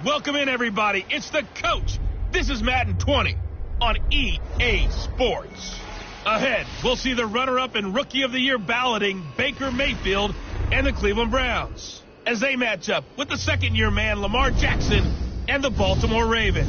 Welcome in, everybody. It's the coach. This is Madden 20 on EA Sports. Ahead, we'll see the runner-up and Rookie of the Year balloting Baker Mayfield and the Cleveland Browns as they match up with the second-year man Lamar Jackson and the Baltimore Ravens.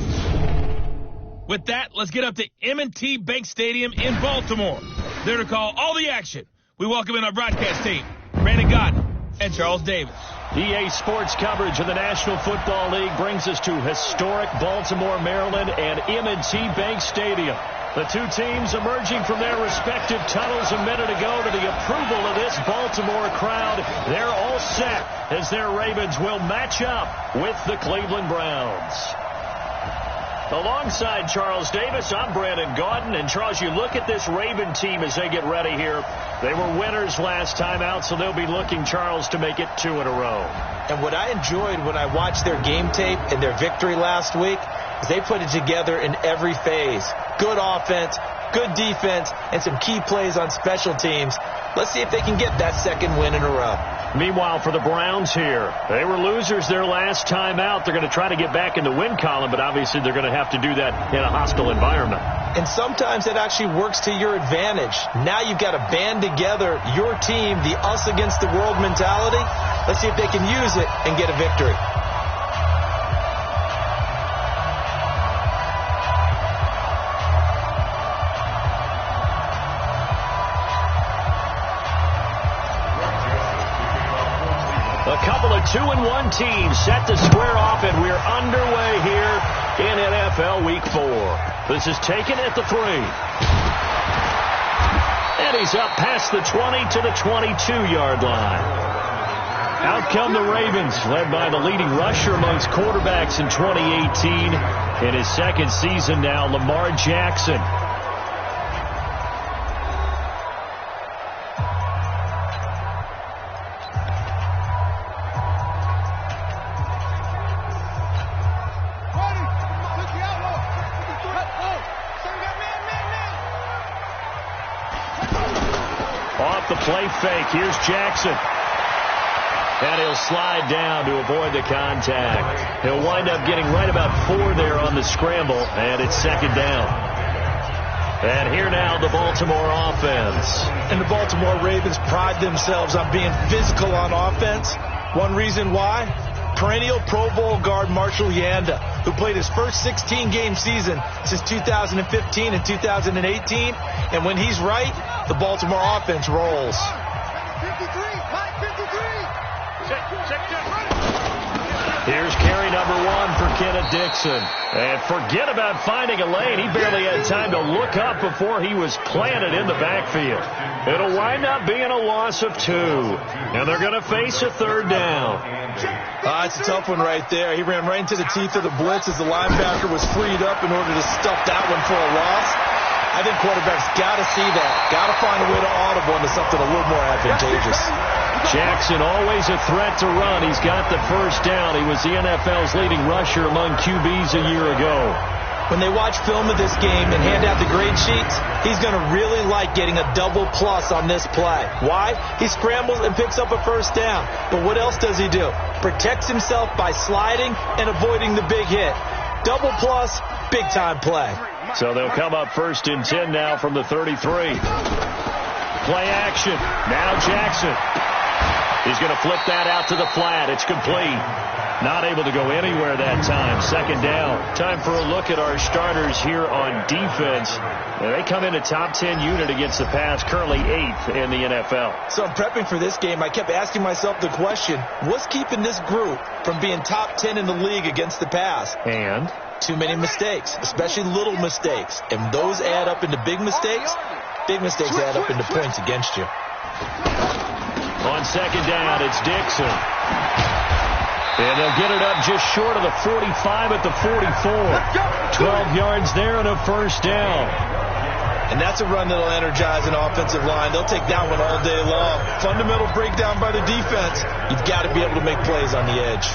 With that, let's get up to M&T Bank Stadium in Baltimore. There to call all the action, we welcome in our broadcast team, Brandon Godden and Charles Davis. EA Sports coverage of the National Football League brings us to historic Baltimore, Maryland, and M&T Bank Stadium. The two teams emerging from their respective tunnels a minute ago to the approval of this Baltimore crowd. They're all set as their Ravens will match up with the Cleveland Browns. Alongside Charles Davis, I'm Brandon Gaudin. And Charles, you look at this Raven team as they get ready here. They were winners last time out, so they'll be looking, Charles, to make it 2 in a row. And what I enjoyed when I watched their game tape and their victory last week is they put it together in every phase. Good offense, good defense, and some key plays on special teams. Let's see if they can get that second win in a row. Meanwhile, for the Browns here, they were losers their last time out. They're going to try to get back in the win column, but obviously they're going to have to do that in a hostile environment. And sometimes it actually works to your advantage. Now you've got to band together your team, the us against the world mentality. Let's see if they can use it and get a victory. A couple of 2-1 teams set to square off, and we're underway here in NFL Week 4. This is taken at the 3. And he's up past the 20 to the 22-yard line. Out come the Ravens, led by the leading rusher amongst quarterbacks in 2018. In his second season now, Lamar Jackson. Off the play fake, here's Jackson. And he'll slide down to avoid the contact. He'll wind up getting right about 4 there on the scramble, and it's second down. And here now the Baltimore offense. And the Baltimore Ravens pride themselves on being physical on offense. One reason why? Perennial Pro Bowl guard Marshall Yanda, who played his first 16-game season since 2015 and 2018. And when he's right, the Baltimore offense rolls. Here's carry number 1 for Kenneth Dixon. And forget about finding a lane. He barely had time to look up before he was planted in the backfield. It'll wind up being a loss of 2. And they're going to face a third down. It's a tough one right there. He ran right into the teeth of the blitz as the linebacker was freed up in order to stuff that one for a loss. I think quarterbacks got to see that. Got to find a way to audible into something a little more advantageous. Jackson always a threat to run. He's got the first down. He was the NFL's leading rusher among QBs a year ago. When they watch film of this game and hand out the grade sheets, he's going to really like getting a double plus on this play. Why? He scrambles and picks up a first down. But what else does he do? Protects himself by sliding and avoiding the big hit. Double plus, big time play. So they'll come up first and 10 now from the 33. Play action. Now Jackson. He's going to flip that out to the flat. It's complete. Not able to go anywhere that time. Second down. Time for a look at our starters here on defense. They come in a top 10 unit against the pass, currently 8th in the NFL. So I'm prepping for this game. I kept asking myself the question, what's keeping this group from being top 10 in the league against the pass? And? Too many mistakes, especially little mistakes. And those add up into big mistakes. Big mistakes add up into points against you. On second down, it's Dixon. And they'll get it up just short of the 45 at the 44. 12 yards there and a first down. And that's a run that'll energize an offensive line. They'll take that one all day long. Fundamental breakdown by the defense. You've got to be able to make plays on the edge.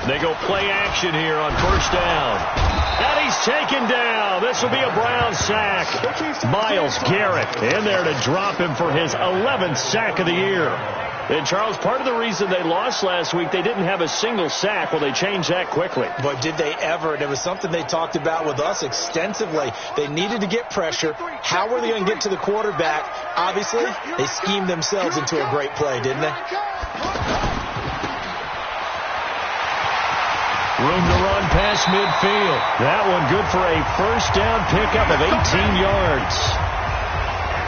They go play action here on first down. And he's taken down. This will be a Brown sack. Myles Garrett in there to drop him for his 11th sack of the year. And, Charles, part of the reason they lost last week, they didn't have a single sack. Well, they changed that quickly. But did they ever? And it was something they talked about with us extensively. They needed to get pressure. How were they going to get to the quarterback? Obviously, they schemed themselves into a great play, didn't they? Room to run past midfield. That one good for a first down pickup of 18 yards.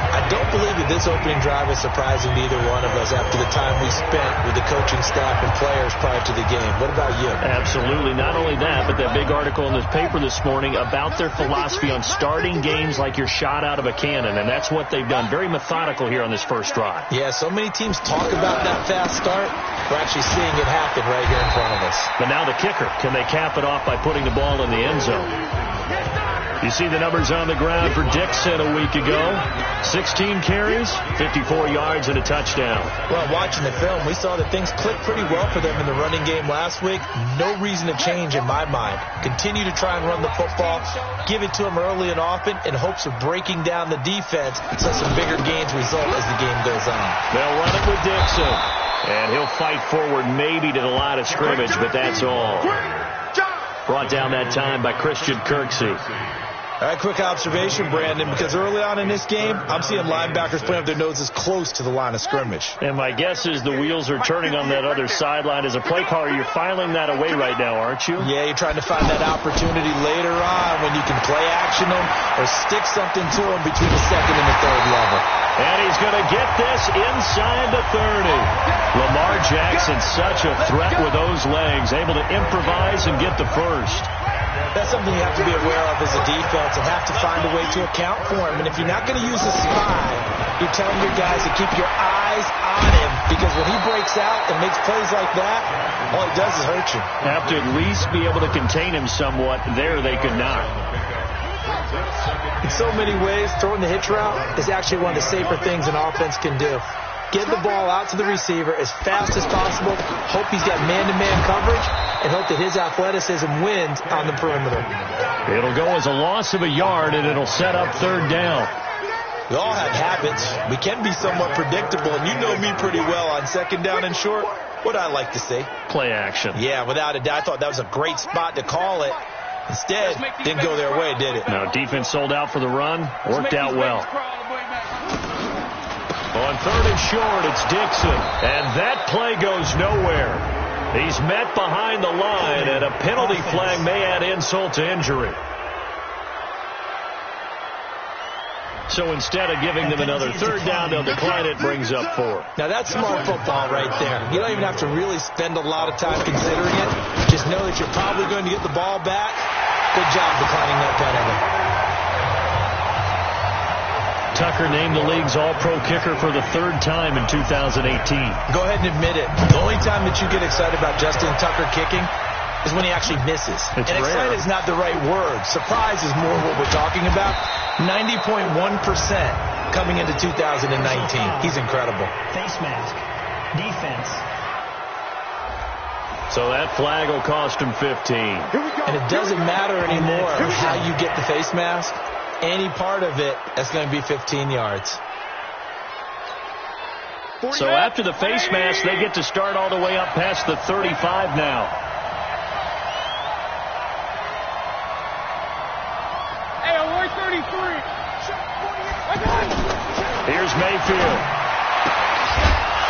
I don't believe that this opening drive is surprising to either one of us after the time we spent with the coaching staff and players prior to the game. What about you? Absolutely. Not only that, but that big article in this paper this morning about their philosophy on starting games like you're shot out of a cannon, and that's what they've done. Very methodical here on this first drive. Yeah, so many teams talk about that fast start. We're actually seeing it happen right here in front of us. But now the kicker. Can they cap it off by putting the ball in the end zone? You see the numbers on the ground for Dixon a week ago. 16 carries, 54 yards, and a touchdown. Well, watching the film, we saw that things clicked pretty well for them in the running game last week. No reason to change in my mind. Continue to try and run the football, give it to them early and often in hopes of breaking down the defense so some bigger gains result as the game goes on. They'll run it with Dixon. And he'll fight forward maybe to the line of scrimmage, but that's all. Brought down that time by Christian Kirksey. All right, quick observation, Brandon, because early on in this game, I'm seeing linebackers playing with their noses close to the line of scrimmage. And my guess is the wheels are turning on that other sideline. As a play caller, you're filing that away right now, aren't you? Yeah, you're trying to find that opportunity later on when you can play action them or stick something to them between the second and the third level. And he's going to get this inside the 30. Lamar Jackson, such a threat with those legs, able to improvise and get the first. That's something you have to be aware of as a defense and have to find a way to account for him. And if you're not going to use a spy, you're telling your guys to keep your eyes on him, because when he breaks out and makes plays like that, all he does is hurt you. Have to at least be able to contain him somewhat. There they could not. In so many ways, throwing the hitch route is actually one of the safer things an offense can do. Get the ball out to the receiver as fast as possible, hope he's got man-to-man coverage, and hope that his athleticism wins on the perimeter. It'll go as a loss of a yard, and it'll set up third down. We all have habits. We can be somewhat predictable, and you know me pretty well on second down and short. What I like to say? Play action. Yeah, without a doubt. I thought that was a great spot to call it. Instead, didn't go their way, did it? No, defense sold out for the run. Worked out well. On third and short, it's Dixon. And that play goes nowhere. He's met behind the line, and a penalty flag may add insult to injury. So instead of giving them another third down, they'll decline it, brings up 4. Now that's smart football right there. You don't even have to really spend a lot of time considering it. Just know that you're probably going to get the ball back. Good job declining that penalty. Tucker named the league's all-pro kicker for the third time in 2018. Go ahead and admit it. The only time that you get excited about Justin Tucker kicking is when he actually misses. It's and rare. excited is not the right word. Surprise is more what we're talking about. 90.1% coming into 2019. He's incredible. Face mask. Defense. So that flag will cost him 15. And it doesn't matter anymore how you get the face mask. Any part of it, that's going to be 15 yards. So after the face mask, they get to start all the way up past the 35 now. Hey, I'm 133. Here's Mayfield.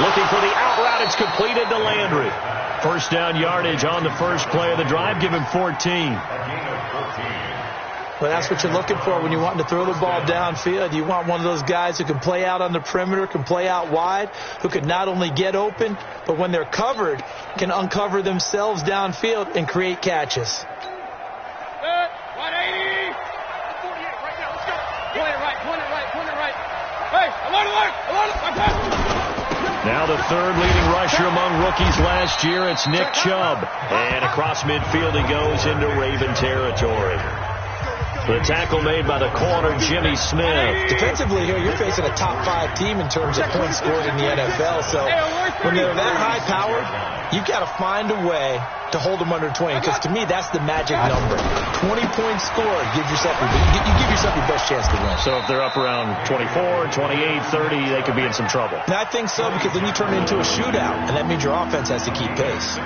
Looking for the out route. It's completed to Landry. First down yardage on the first play of the drive. Give him 14. Well, that's what you're looking for when you're wanting to throw the ball downfield. You want one of those guys who can play out on the perimeter, can play out wide, who can not only get open, but when they're covered, can uncover themselves downfield and create catches. 180. 48 right now. Let's go. Point it right. Hey, alert. Now the third leading rusher among rookies last year, it's Nick Chubb. And across midfield he goes into Raven territory. The tackle made by the corner, Jimmy Smith. Defensively here, you're facing a top 5 team in terms of points scored in the NFL. So when they're that high-powered, You've got to find a way to hold them under 20, because to me, that's the magic number. 20-point score, you give yourself your best chance to win. So if they're up around 24, 28, 30, they could be in some trouble. And I think so, because then you turn it into a shootout, and that means your offense has to keep pace.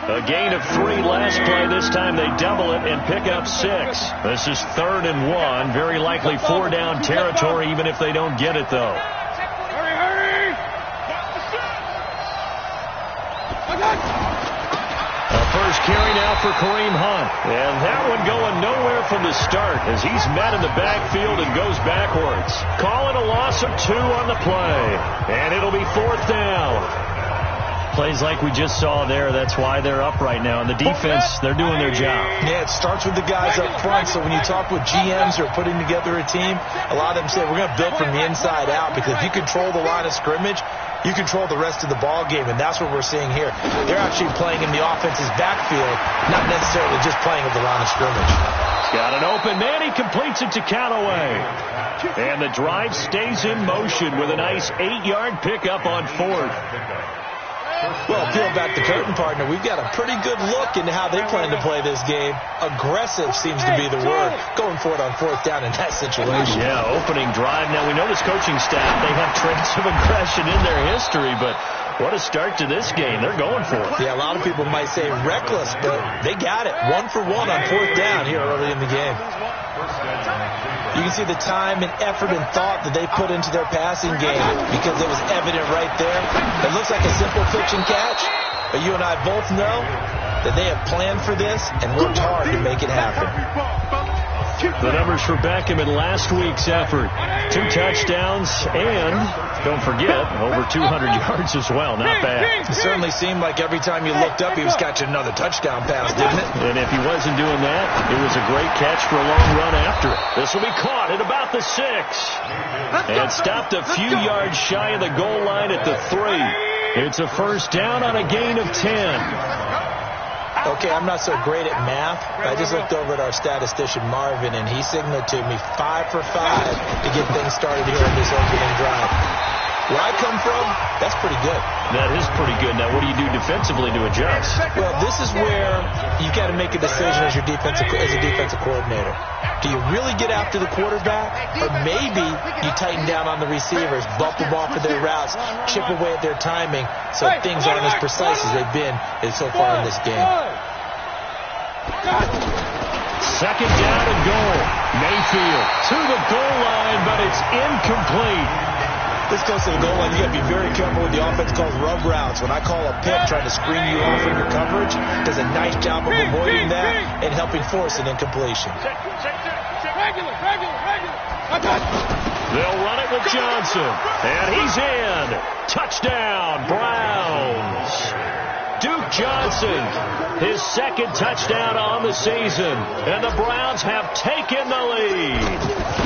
A gain of 3 last play. This time they double it and pick up 6. This is 3rd and 1. Very likely 4-down territory, even if they don't get it, though. First carry now for Kareem Hunt. And that one going nowhere from the start as he's met in the backfield and goes backwards. Call it a loss of 2 on the play. And it'll be 4th down. Plays like we just saw there, that's why they're up right now. And the defense, they're doing their job. Yeah, it starts with the guys up front. So when you talk with GMs who are putting together a team, a lot of them say we're going to build from the inside out, because if you control the line of scrimmage, you control the rest of the ball game, and that's what we're seeing here. They're actually playing in the offense's backfield, not necessarily just playing at the line of scrimmage. Got an open man. He completes it to Callaway. And the drive stays in motion with a nice 8-yard pickup on 4th. Well, peel back the curtain, partner. We've got a pretty good look into how they plan to play this game. Aggressive seems to be the word. Going for it on 4th down in that situation. Yeah, opening drive. Now, we know this coaching staff, they have traits of aggression in their history, but what a start to this game. They're going for it. Yeah, a lot of people might say reckless, but they got it. 1 for 1 on 4th down here early in the game. You can see the time and effort and thought that they put into their passing game, because it was evident right there. It looks like a simple pitch and catch, but you and I both know that they have planned for this and worked hard to make it happen. The numbers for Beckham in last week's effort. 2 touchdowns and, don't forget, over 200 yards as well. Not bad. It certainly seemed like every time you looked up, he was catching another touchdown pass, didn't it? And if he wasn't doing that, it was a great catch for a long run after it. This will be caught at about the 6. And stopped a few yards shy of the goal line at the 3. It's a first down on a gain of 10. Okay, I'm not so great at math. I just looked over at our statistician, Marvin, and he signaled to me 5 for 5 to get things started here on this opening drive. Where I come from, that's pretty good. That is pretty good. Now, what do you do defensively to adjust? Well, this is where you got to make a decision as a defensive coordinator. Do you really get after the quarterback, or maybe you tighten down on the receivers, bump them off of their routes, chip away at their timing, so things aren't as precise as they've been so far in this game. 2nd down and goal. Mayfield to the goal line, but it's incomplete. This goes to the goal line. You got to be very careful with the offense calls rub routes. When I call a pick trying to screen you off in your coverage, does a nice job of avoiding that and helping force an incompletion. They'll run it with Johnson, and he's in. Touchdown, Browns. Duke Johnson, his 2nd touchdown on the season, and the Browns have taken the lead.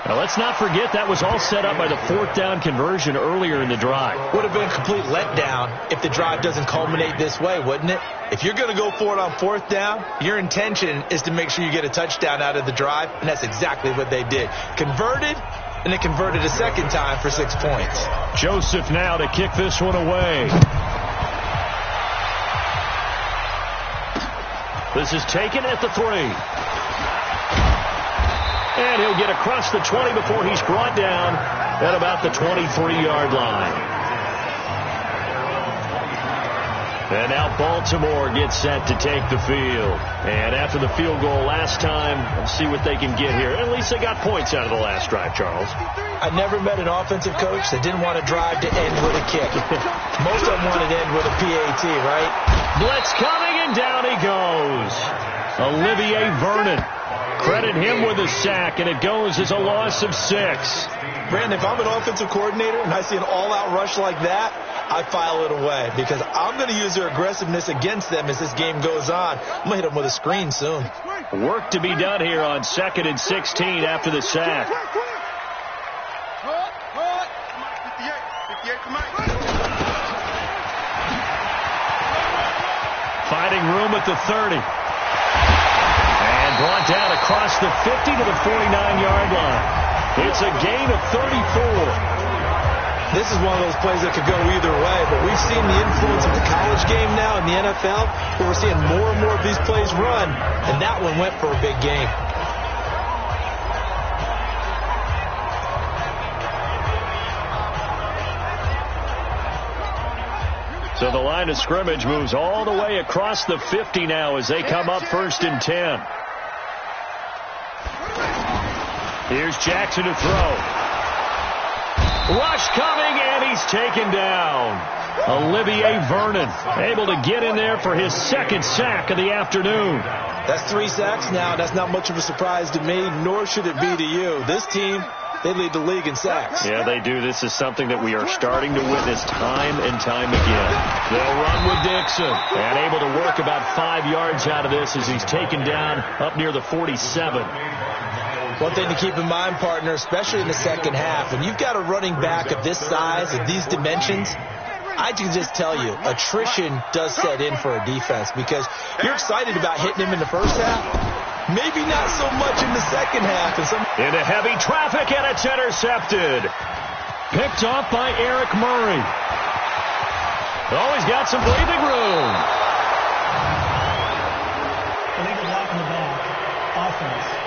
Now, let's not forget that was all set up by the 4th down conversion earlier in the drive. Would have been a complete letdown if the drive doesn't culminate this way, wouldn't it? If you're going to go for it on 4th down, your intention is to make sure you get a touchdown out of the drive, and that's exactly what they did. Converted, and they converted a 2nd time for 6 points. Joseph now to kick this one away. This is taken at the 3. And he'll get across the 20 before he's brought down at about the 23-yard line. And now Baltimore gets set to take the field. And after the field goal last time, let's see what they can get here. At least they got points out of the last drive, Charles. I never met an offensive coach that didn't want a drive to end with a kick. Most of them wanted to end with a PAT, right? Blitz coming, and down he goes. Olivier Vernon. Credit him with a sack, and it goes as a loss of 6. Brandon, if I'm an offensive coordinator and I see an all-out rush like that, I file it away, because I'm going to use their aggressiveness against them as this game goes on. I'm going to hit them with a screen soon. Work to be done here on 2nd and 16 after the sack. Finding room at the 30. And brought down across the 50 to the 49-yard line. It's a gain of 34. This is one of those plays that could go either way, but we've seen the influence of the college game now in the NFL, where we're seeing more and more of these plays run, and that one went for a big gain. So the line of scrimmage moves all the way across the 50 now as they come up 1st and 10. Here's Jackson to throw. Rush coming, and he's taken down. Olivier Vernon able to get in there for his 2nd sack of the afternoon. That's 3 sacks now. That's not much of a surprise to me, nor should it be to you. This team, they lead the league in sacks. Yeah, they do. This is something that we are starting to witness time and time again. They'll run with Dixon, and able to work about 5 yards out of this as he's taken down up near the 47. One thing to keep in mind, partner, especially in the second half, when you've got a running back of this size, of these dimensions, I can just tell you, attrition does set in for a defense because you're excited about hitting him in the first half. Maybe not so much in the second half. Into heavy traffic, and it's intercepted. Picked off by Eric Murray. Oh, he's got some breathing room. Illegal block in the back. Offense.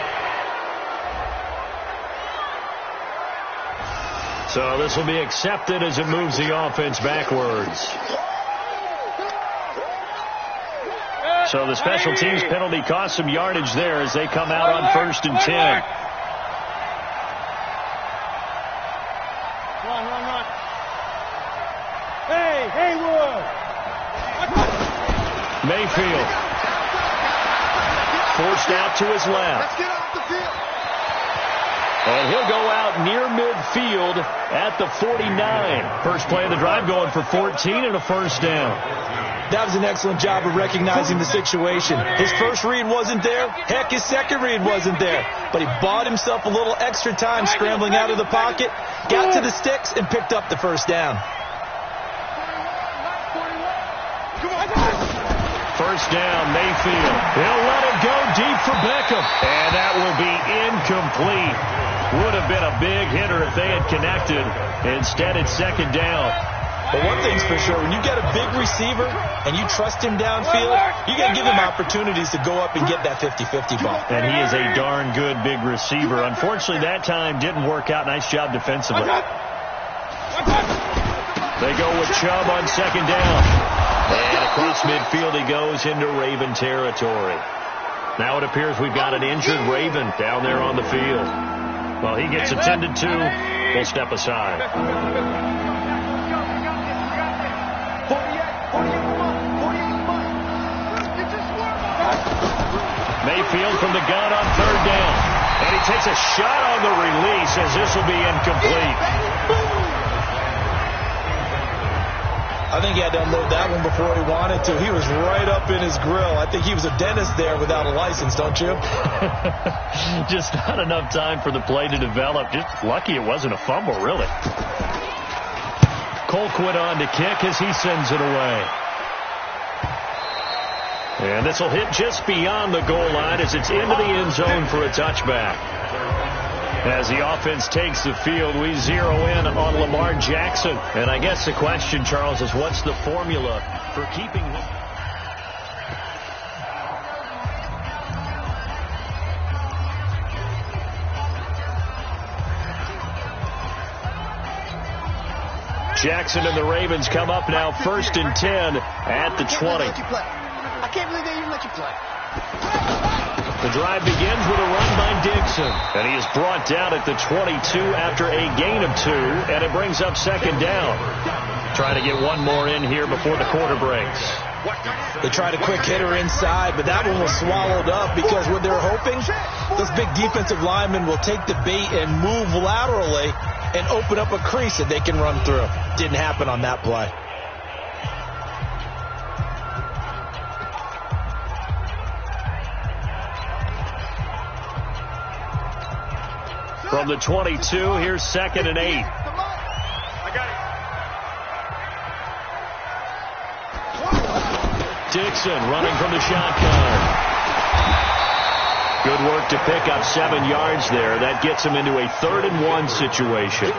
So this will be accepted as it moves the offense backwards. So the special teams penalty cost some yardage there as they come out on 1st and 10. Run. Hey, Haywood. Mayfield. Forced out to his left. Let's get off the field. And he'll go out near midfield at the 49. First play of the drive going for 14 and a 1st down. That was an excellent job of recognizing the situation. His first read wasn't there. Heck, his second read wasn't there. But he bought himself a little extra time scrambling out of the pocket, got to the sticks, and picked up the 1st down. 1st down, Mayfield. He'll let it go deep for Beckham. And that will be incomplete. Would have been a big hitter if they had connected. Instead, it's 2nd down. But one thing's for sure, when you got a big receiver and you trust him downfield, you got to give him opportunities to go up and get that 50-50 ball. And he is a darn good big receiver. Unfortunately, that time didn't work out. Nice job defensively. They go with Chubb on 2nd down. And across midfield he goes into Raven territory. Now it appears we've got an injured Raven down there on the field. Well, he gets attended to. We'll step aside. Mayfield from the gun on 3rd down. And he takes a shot on the release as this will be incomplete. I think he had to unload that one before he wanted to. He was right up in his grill. I think he was a dentist there without a license, don't you? Just not enough time for the play to develop. Just lucky it wasn't a fumble, really. Colquitt on to kick as he sends it away. And this will hit just beyond the goal line as it's into the end zone for a touchback. As the offense takes the field, we zero in on Lamar Jackson. And I guess the question, Charles, is what's the formula for keeping him? Jackson and the Ravens come up now 1st and 10 at the 20. I can't believe they even let you play. The drive begins with a run by Dixon. And he is brought down at the 22 after a gain of 2, and it brings up 2nd down. Trying to get one more in here before the quarter breaks. They tried a quick hitter inside, but that one was swallowed up because what they're hoping, those big defensive linemen will take the bait and move laterally and open up a crease that they can run through. Didn't happen on that play. From the 22, here's 2nd and 8. I got it. Dixon running from the shotgun. Good work to pick up 7 yards there. That gets him into a 3rd and 1 situation.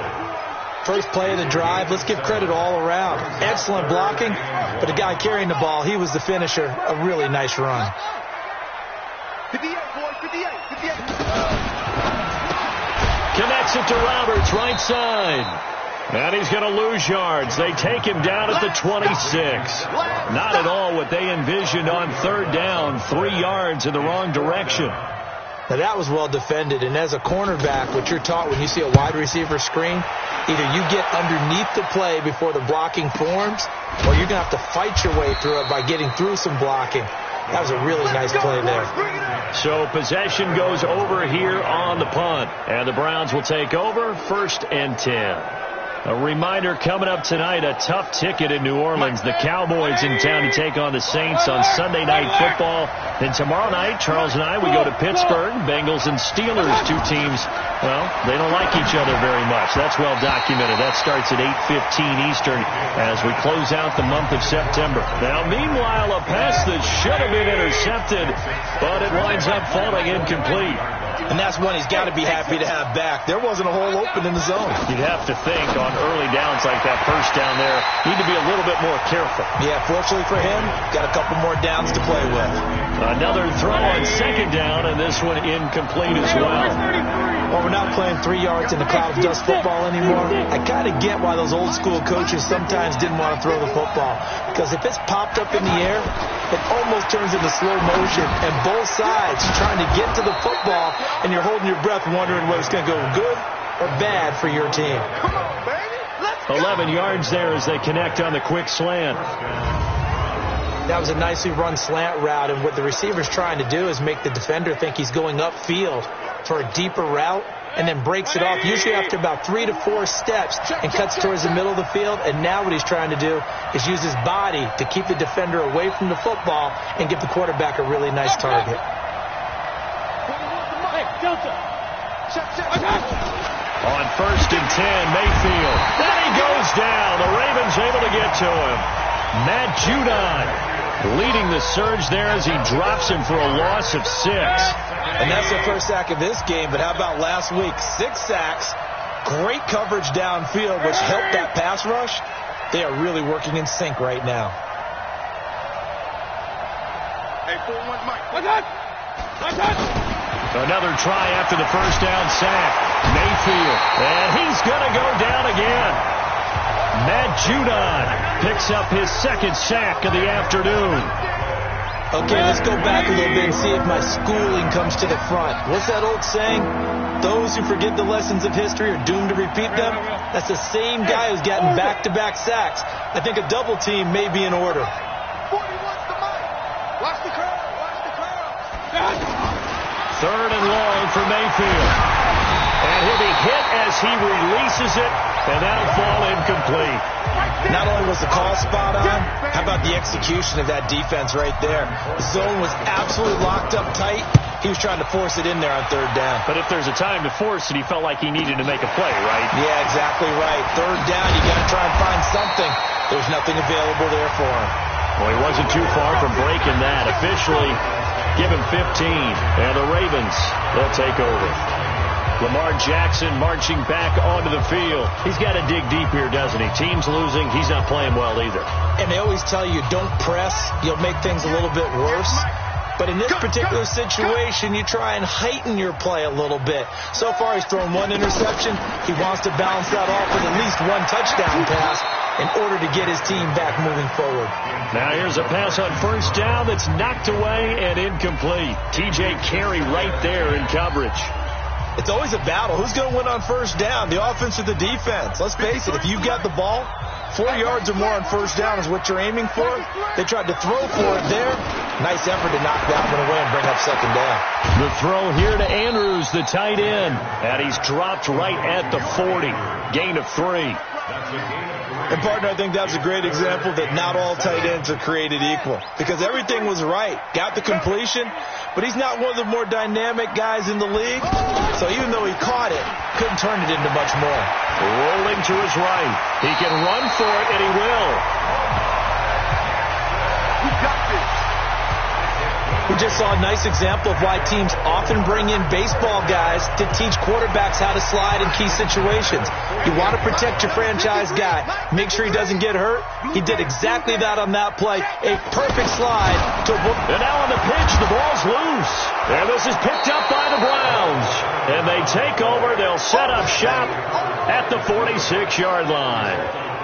First play of the drive, let's give credit all around. Excellent blocking, but the guy carrying the ball, he was the finisher. A really nice run. 58, boys, 58, 58. Connects it to Roberts, right side. And he's going to lose yards. They take him down at the 26. Not at all what they envisioned on third down. 3 yards in the wrong direction. Now, that was well defended. And as a cornerback, what you're taught when you see a wide receiver screen, either you get underneath the play before the blocking forms, or you're going to have to fight your way through it by getting through some blocking. That was a really nice play there. So possession goes over here on the punt. And the Browns will take over, 1st and 10. A reminder coming up tonight, a tough ticket in New Orleans. The Cowboys in town to take on the Saints on Sunday Night Football. Then tomorrow night, Charles and I, we go to Pittsburgh. Bengals and Steelers, 2 teams, well, they don't like each other very much. That's well documented. That starts at 8:15 Eastern as we close out the month of September. Now, meanwhile, a pass that should have been intercepted, but it winds up falling incomplete. And that's one he's got to be happy to have back. There wasn't a hole open in the zone. You'd have to think on early downs like that, first down there, need to be a little bit more careful. Yeah, fortunately for him, got a couple more downs to play with. Another throw on 2nd down, and this one incomplete as well. Well, we're not playing 3 yards in the cloud of dust football anymore. I kind of get why those old school coaches sometimes didn't want to throw the football. Because if it's popped up in the air, it almost turns into slow motion. And both sides trying to get to the football, and you're holding your breath wondering whether it's going to go good or bad for your team. Come on, baby. Let's go. 11 yards there as they connect on the quick slant. That was a nicely run slant route, and what the receiver's trying to do is make the defender think he's going upfield for a deeper route, and then breaks it off, usually after about 3 to 4 steps, and cuts towards the middle of the field. And now what he's trying to do is use his body to keep the defender away from the football and give the quarterback a really nice target. On 1st and 10, Mayfield. Then he goes down. The Ravens able to get to him. Matt Judon leading the surge there as he drops him for a loss of 6. And that's the first sack of this game, but how about last week? 6 sacks, great coverage downfield, which helped that pass rush. They are really working in sync right now. Hey, 4-1, Mike. Another try after the first down sack. Mayfield, and he's going to go down again. Matt Judon picks up his 2nd sack of the afternoon. Okay, let's go back a little bit and see if my schooling comes to the front. What's that old saying? Those who forget the lessons of history are doomed to repeat them. That's the same guy who's gotten back-to-back sacks. I think a double team may be in order. 40 wants the mic. Watch the crowd. Watch the crowd. 3rd and long for Mayfield. And he'll be hit as he releases it, and that'll fall incomplete. Not only was the call spot on, how about the execution of that defense right there? The zone was absolutely locked up tight. He was trying to force it in there on 3rd down. But if there's a time to force it, he felt like he needed to make a play, right? Yeah, exactly right. 3rd down, you got to try and find something. There's nothing available there for him. Well, he wasn't too far from breaking that. Officially, give him 15, and the Ravens, they'll take over. Lamar Jackson marching back onto the field. He's got to dig deep here, doesn't he? Team's losing. He's not playing well either. And they always tell you, don't press. You'll make things a little bit worse. But in this particular situation, you try and heighten your play a little bit. So far, he's thrown 1 interception. He wants to balance that off with at least 1 touchdown pass in order to get his team back moving forward. Now here's a pass on 1st down that's knocked away and incomplete. TJ Carey right there in coverage. It's always a battle. Who's going to win on 1st down, the offense or the defense? Let's face it, if you got the ball, 4 yards or more on 1st down is what you're aiming for. They tried to throw for it there. Nice effort to knock that one away and bring up 2nd down. The throw here to Andrews, the tight end. And he's dropped right at the 40. Gain of 3. And, partner, I think that's a great example that not all tight ends are created equal. Because everything was right. Got the completion, but he's not one of the more dynamic guys in the league. So even though he caught it, couldn't turn it into much more. Rolling to his right. He can run for it, and he will. We got this. We just saw a nice example of why teams often bring in baseball guys to teach quarterbacks how to slide in key situations. You want to protect your franchise guy. Make sure he doesn't get hurt. He did exactly that on that play. A perfect slide to... And now on the pitch, the ball's loose. And this is picked up by the Browns. And they take over. They'll set up shop at the 46-yard line.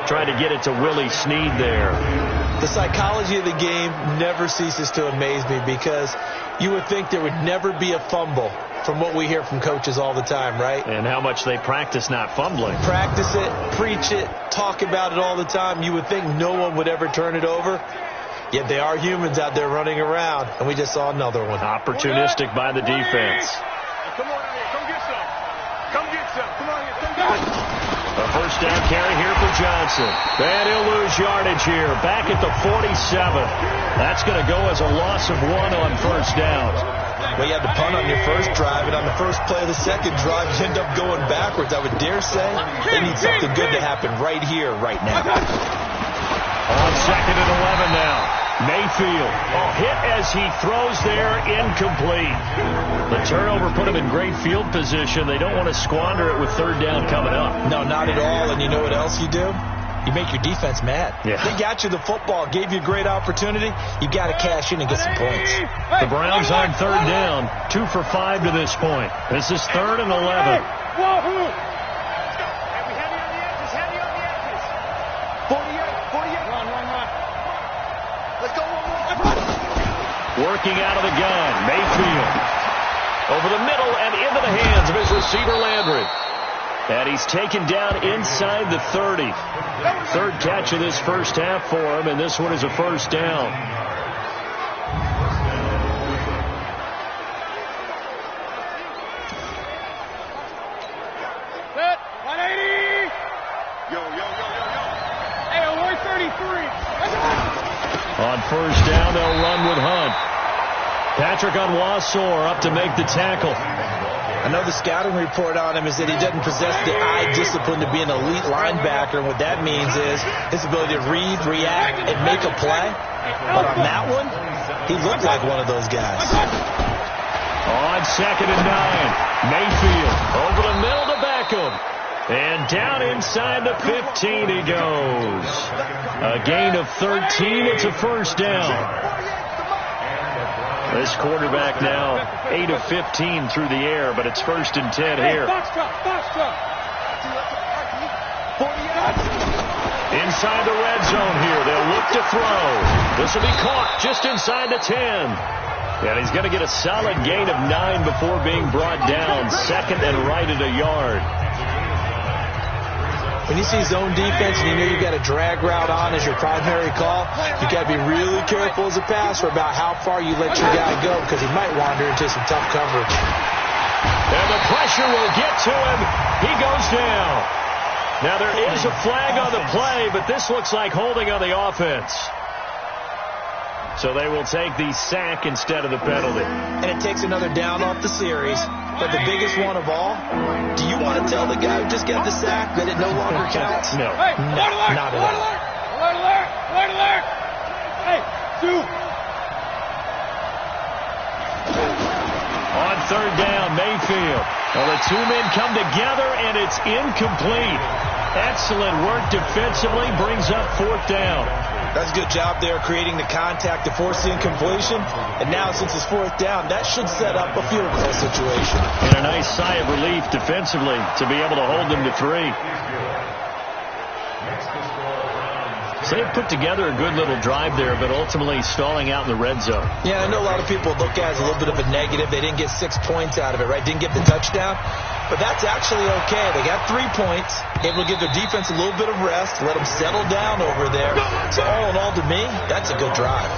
Trying to get it to Willie Snead there. The psychology of the game never ceases to amaze me because you would think there would never be a fumble from what we hear from coaches all the time, right? And how much they practice not fumbling. Practice it, preach it, talk about it all the time. You would think no one would ever turn it over. Yet they are humans out there running around, and we just saw another one. Opportunistic by the defense. Come on out here. Come get some. Come get some. Come on here. Come get some. A first down carry here for Johnson. And he'll lose yardage here. Back at the 47. That's going to go as a loss of 1 on first down. Well, you had to punt on your first drive, and on the first play of the second drive, you end up going backwards. I would dare say they need something good to happen right here, right now. On second and 11 now. Mayfield, hit as he throws there, incomplete. The turnover put him in great field position. They don't want to squander it with third down coming up. No, not at all. And you know what else you do? You make your defense mad. Yeah. They got you the football, gave you a great opportunity. You got to cash in and get some points. The Browns on third down, 2 for 5 to this point. This is 3rd and 11. Working out of the gun, Mayfield. Over the middle and into the hands of his receiver, Landry. And he's taken down inside the 30. Third catch of this first half for him, and this one is a first down. Set. 180. Yo. Hey, 133. On first down, they'll run with Hunt. Patrick Onwuasor up to make the tackle. I know the scouting report on him is that he doesn't possess the eye discipline to be an elite linebacker. And what that means is his ability to read, react, and make a play. But on that one, he looked like one of those guys. On second and 9, Mayfield over the middle to Beckham. And down inside the 15 he goes. A gain of 13. It's a first down. This quarterback now 8 of 15 through the air, but it's 1st and 10 here. Inside the red zone here. They'll look to throw. This will be caught just inside the 10. And he's going to get a solid gain of 9 before being brought down. 2nd and right at a yard. When you see zone defense and you know you've got a drag route on as your primary call, you got to be really careful as a passer about how far you let your guy go because he might wander into some tough coverage. And the pressure will get to him. He goes down. Now there is a flag on the play, but this looks like holding on the offense. So they will take the sack instead of the penalty. And it takes another down off the series. But the biggest one of all, do you want to tell the guy who just got the sack that it no longer counts? No. Hey, not at all. Alert. Hey, 2. On third down, Mayfield. Well, the two men come together, and it's incomplete. Excellent work defensively, brings up 4th down. That's a good job there creating the contact to force the incompletion. And now since it's 4th down, that should set up a field goal situation. And a nice sigh of relief defensively to be able to hold them to 3. So they put together a good little drive there, but ultimately stalling out in the red zone. Yeah, I know a lot of people look at it as a little bit of a negative. They didn't get 6 points out of it, right? Didn't get the touchdown. But that's actually okay. They got 3 points. Able to give their defense a little bit of rest, let them settle down over there. So all in all, to me, that's a good drive.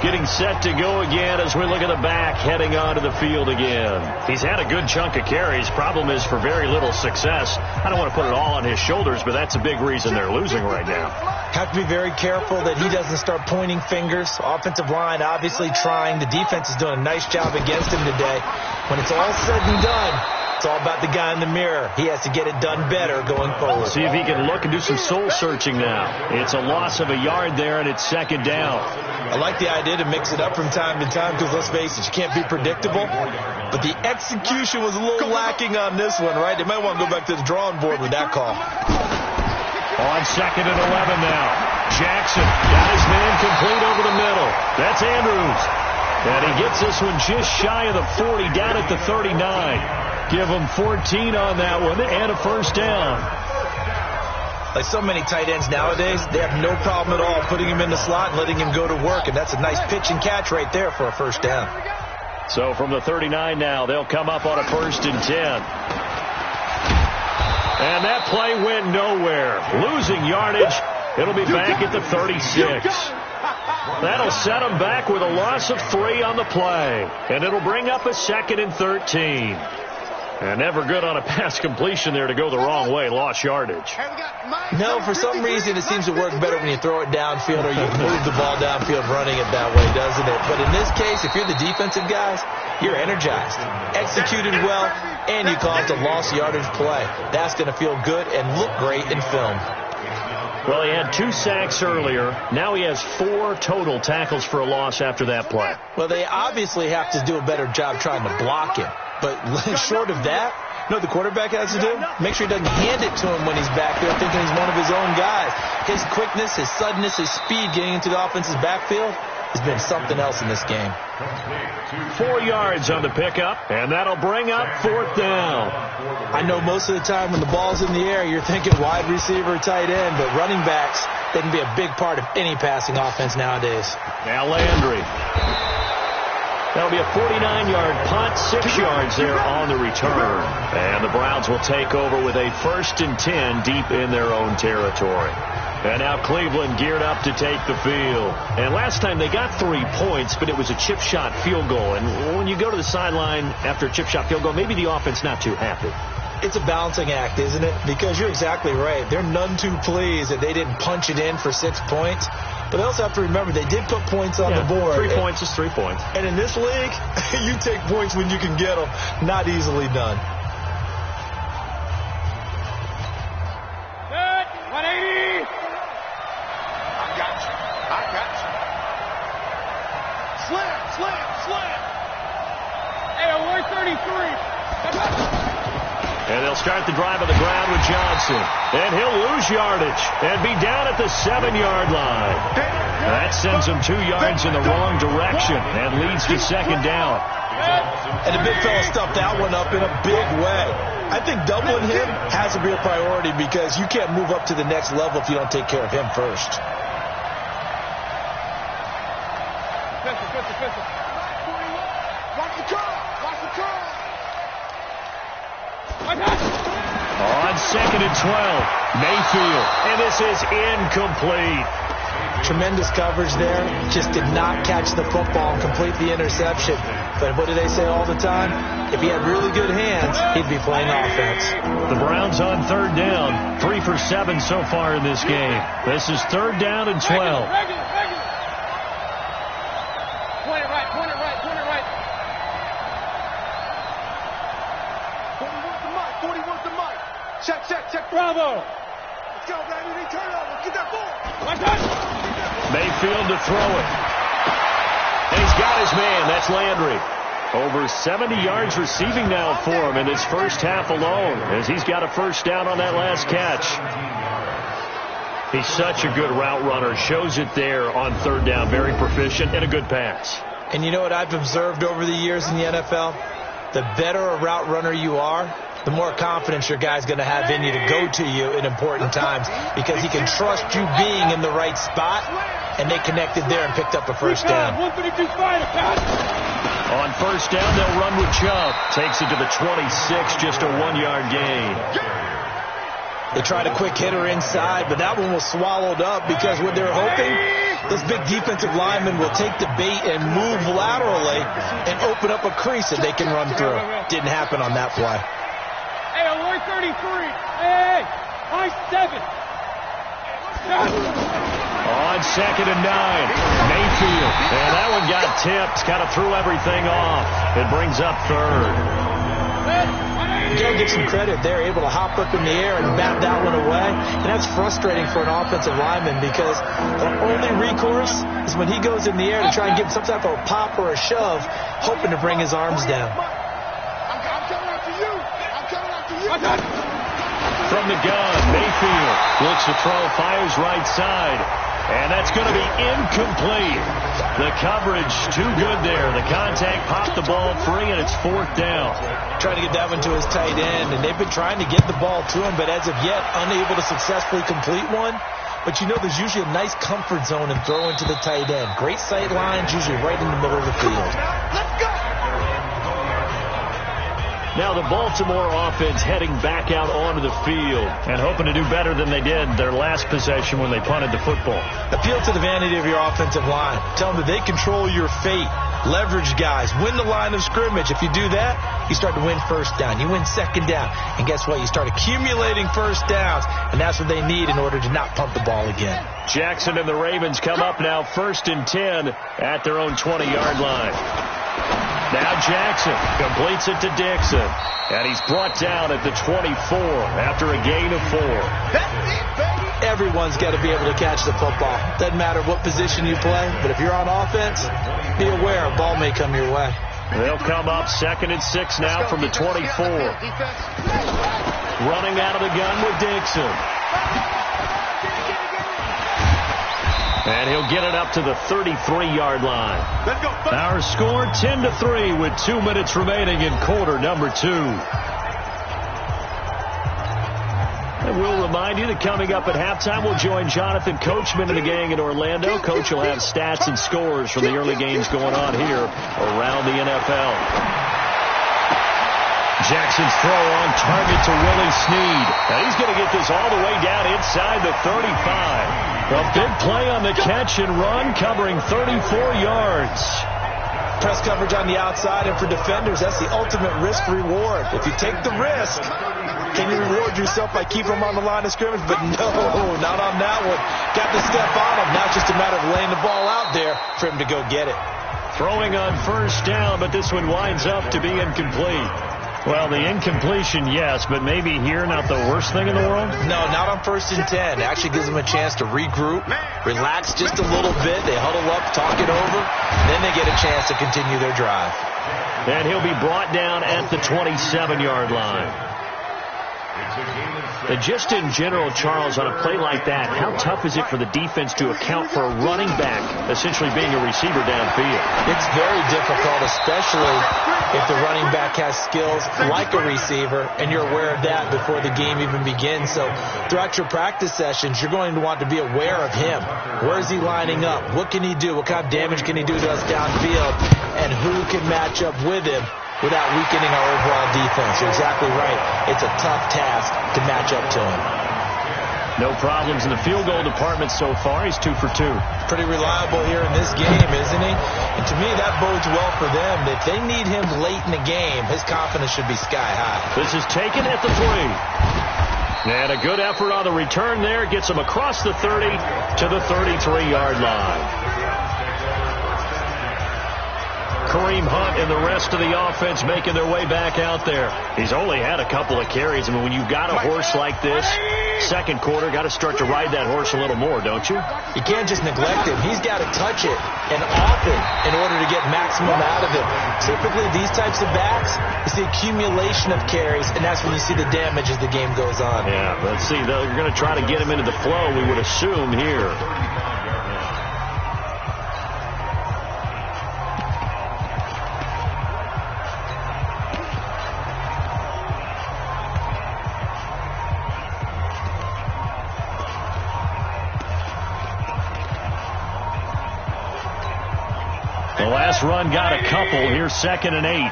Getting set to go again as we look at the back, heading onto the field again. He's had a good chunk of carries. Problem is for very little success. I don't want to put it all on his shoulders, but that's a big reason they're losing right now. Have to be very careful that he doesn't start pointing fingers. Offensive line obviously trying. The defense is doing a nice job against him today. When it's all said and done, It's all about the guy in the mirror. He has to get it done better going forward. See if he can look and do some soul-searching now. It's a loss of a yard there, and it's second down. I like the idea to mix it up from time to time because, let's face it, you can't be predictable. But the execution was a little lacking on this one, right? They might want to go back to the drawing board with that call. On second and 11 now. Jackson got his man complete over the middle. That's Andrews. And he gets this one just shy of the 40, down at the 39. Give him 14 on that one and a first down. Like so many tight ends nowadays, they have no problem at all putting him in the slot and letting him go to work. And that's a nice pitch and catch right there for a first down. So from the 39 now, they'll come up on a first and 10. And that play went nowhere. Losing yardage. It'll be back at the 36. That'll set them back with a loss of 3 on the play. And it'll bring up a second and 13. And never good on a pass completion there to go the wrong way. Lost yardage. No, for some reason it seems to work better when you throw it downfield or you move the ball downfield running it that way, doesn't it? But in this case, if you're the defensive guys, you're energized, executed well, and you caused a lost yardage play. That's going to feel good and look great in film. Well, he had 2 sacks earlier. Now he has 4 total tackles for a loss after that play. Well, they obviously have to do a better job trying to block him. But short of that, you know what the quarterback has to do? Make sure he doesn't hand it to him when he's back there thinking he's one of his own guys. His quickness, his suddenness, his speed getting into the offense's backfield has been something else in this game. 4 yards on the pickup, and that'll bring up 4th down. I know most of the time when the ball's in the air, you're thinking wide receiver, tight end, but running backs, they can be a big part of any passing offense nowadays. Now Landry. That'll be a 49-yard punt, 6 yards there on the return. And the Browns will take over with a 1st and 10 deep in their own territory. And now Cleveland geared up to take the field. And last time they got 3 points, but it was a chip shot field goal. And when you go to the sideline after a chip shot field goal, maybe the offense not too happy. It's a balancing act, isn't it? Because you're exactly right. They're none too pleased that they didn't punch it in for 6 points. But they also have to remember they did put points on the board. 3 points is 3 points. And in this league, you take points when you can get them. Not easily done. Good. 180. I got you. Slam. Hey, 133. And they'll start the drive on the ground with Johnson. And he'll lose yardage and be down at the 7-yard line. That sends him 2 yards in the wrong direction and leads to second down. And the big fella stuffed that one up in a big way. I think doubling him has to be a priority because you can't move up to the next level if you don't take care of him first. Pistol. Watch the curl. On second and 12, Mayfield, and this is incomplete. Tremendous coverage there. Just did not catch the football and complete the interception. But what do they say all the time? If he had really good hands, he'd be playing offense. The Browns on 3rd down, 3 for 7 so far in this game. This is 3rd down and 12. Point it right. 40 wants the mic. Check. Bravo. Let's go, baby. Turnover. Get that ball. Mayfield to throw it. And he's got his man. That's Landry. Over 70 yards receiving now for him in his first half alone, as he's got a first down on that last catch. He's such a good route runner. Shows it there on 3rd down. Very proficient and a good pass. And you know what I've observed over the years in the NFL? The better a route runner you are, the more confidence your guy's going to have in you to go to you in important times because he can trust you being in the right spot, and they connected there and picked up a first down. 132 fighter, pass. On 1st down, they'll run with Chubb. Takes it to the 26, just a 1-yard gain. They tried a quick hitter inside, but that one was swallowed up because what they're hoping, those big defensive linemen will take the bait and move laterally and open up a crease that they can run through. Didn't happen on that play. Hey, 133. Hey, high 7. On 2nd and 9, Mayfield. And that one got tipped. Kind of threw everything off. It brings up 3rd. You got to give some credit. They're able to hop up in the air and bat that one away. And that's frustrating for an offensive lineman because the only recourse is when he goes in the air to try and give some type of a pop or a shove, hoping to bring his arms down. I'm coming after you. I'm coming after you. From the gun, Mayfield looks to throw, fires right side. And that's going to be incomplete. The coverage too good there. The contact popped the ball free, and it's 4th down. Trying to get that one to his tight end, and they've been trying to get the ball to him, but as of yet, unable to successfully complete one. But you know there's usually a nice comfort zone in throwing to the tight end. Great sight lines, usually right in the middle of the field. Let's go. Now the Baltimore offense heading back out onto the field and hoping to do better than they did their last possession when they punted the football. Appeal to the vanity of your offensive line. Tell them that they control your fate. Leverage guys. Win the line of scrimmage. If you do that, you start to win first down. You win second down. And guess what? You start accumulating first downs. And that's what they need in order to not punt the ball again. Jackson and the Ravens come up now 1st and 10 at their own 20-yard line. Now Jackson completes it to Dixon. And he's brought down at the 24 after a gain of 4. Everyone's got to be able to catch the football. Doesn't matter what position you play, but if you're on offense, be aware a ball may come your way. They'll come up 2nd and 6 now from the 24. Running out of the gun with Dixon. And he'll get it up to the 33-yard line. Our score 10-3 with 2 minutes remaining in quarter number 2. And we'll remind you that coming up at halftime, we'll join Jonathan Coachman and the gang in Orlando. Coach will have stats and scores from the early games going on here around the NFL. Jackson's throw on target to Willie Snead. Now he's going to get this all the way down inside the 35. A big play on the catch and run, covering 34 yards. Press coverage on the outside, and for defenders, that's the ultimate risk-reward. If you take the risk, can you reward yourself by keeping them on the line of scrimmage? But no, not on that one. Got the step on him. Now it's just a matter of laying the ball out there for him to go get it. Throwing on first down, but this one winds up to be incomplete. Well, the incompletion, yes, but maybe here not the worst thing in the world? No, not on 1st and 10. It actually gives them a chance to regroup, relax just a little bit. They huddle up, talk it over, then they get a chance to continue their drive. And he'll be brought down at the 27-yard line. And just in general, Charles, on a play like that, how tough is it for the defense to account for a running back essentially being a receiver downfield? It's very difficult, especially if the running back has skills like a receiver, and you're aware of that before the game even begins. So throughout your practice sessions, you're going to want to be aware of him. Where is he lining up? What can he do? What kind of damage can he do to us downfield? And who can match up with him without weakening our overall defense? You're exactly right. It's a tough task to match up to him. No problems in the field goal department so far. He's 2 for 2. Pretty reliable here in this game, isn't he? And to me, that bodes well for them. If they need him late in the game, his confidence should be sky high. This is taken at the 3. And a good effort on the return there. Gets him across the 30 to the 33-yard line. Kareem Hunt and the rest of the offense making their way back out there. He's only had a couple of carries. I mean, when you've got a horse like this, second quarter, got to start to ride that horse a little more, don't you? You can't just neglect him. He's got to touch it and often in order to get maximum out of it. Typically, these types of backs, it's the accumulation of carries, and that's when you see the damage as the game goes on. Yeah, let's see. They're going to try to get him into the flow, we would assume, here. The last run got a couple. Here's 2nd and 8.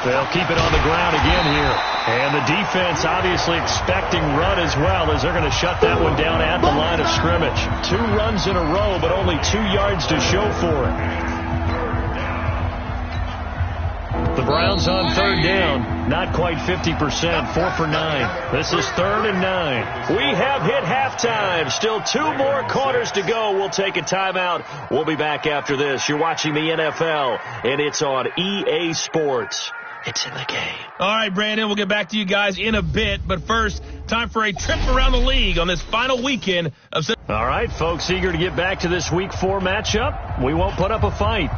They'll keep it on the ground again here. And the defense obviously expecting run as well, as they're going to shut that one down at the line of scrimmage. 2 runs in a row, but only 2 yards to show for it. The Browns on third down, not quite 50%, 4 for 9. This is 3rd and 9. We have hit halftime. Still 2 more quarters to go. We'll take a timeout. We'll be back after this. You're watching the NFL, and it's on EA Sports. It's in the game. All right, Brandon, we'll get back to you guys in a bit. But first, time for a trip around the league on this final weekend of... All right, folks, eager to get back to this Week 4 matchup. We won't put up a fight.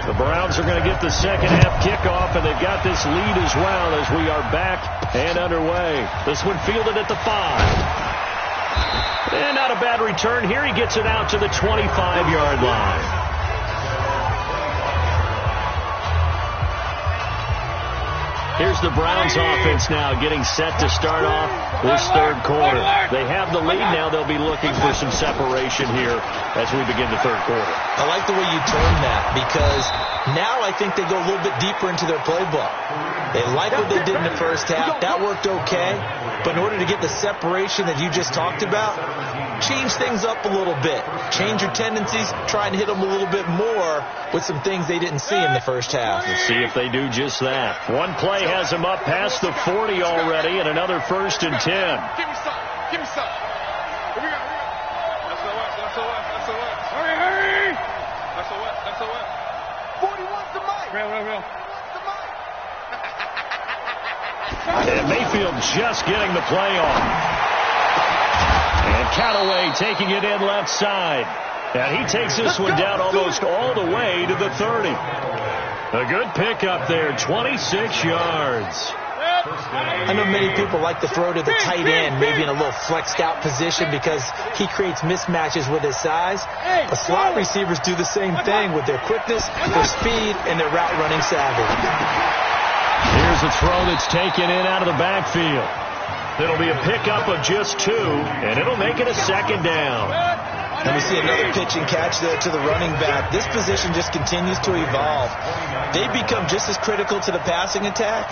The Browns are going to get the second half kickoff, and they've got this lead as well as we are back and underway. This one fielded at the 5. And not a bad return here. He gets it out to the 25-yard line. Here's the Browns offense now getting set to start off this third quarter. They have the lead now. They'll be looking for some separation here as we begin the third quarter. I like the way you term that because now I think they go a little bit deeper into their playbook. They like what they did in the first half. That worked okay. But in order to get the separation that you just talked about, change things up a little bit. Change your tendencies. Try and hit them a little bit more with some things they didn't see in the first half. Let's see if they do just that. One play has them up past the 40 already, and another 1st and 10. Give me some. Give me some. Here we go. That's a what. Hurry. That's a what. 41's the mic. Real. And Mayfield just getting the play off. And Callaway taking it in left side. And he takes this one down almost all the way to the 30. A good pickup there, 26 yards. I know many people like to throw to the tight end, maybe in a little flexed out position because he creates mismatches with his size. But slot receivers do the same thing with their quickness, their speed, and their route running savvy. Here's a throw that's taken in out of the backfield. It'll be a pickup of just 2, and it'll make it a 2nd down. Let me see another pitch and catch there to the running back. This position just continues to evolve. They become just as critical to the passing attack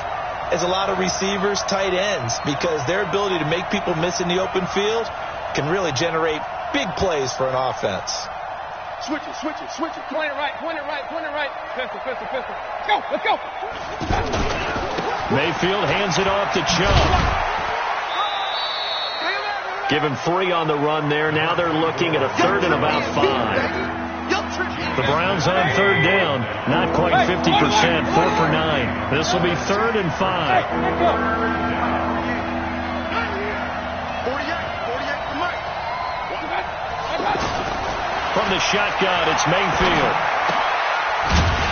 as a lot of receivers, tight ends, because their ability to make people miss in the open field can really generate big plays for an offense. Switch it. Point it right. Pistol. Let's go. Mayfield hands it off to Chubb. Give him 3 on the run there. Now they're looking at a 3rd and about 5. The Browns on third down. Not quite 50%, 4 for 9. This will be 3rd and 5. 48 for Mike. From the shotgun, it's Mayfield.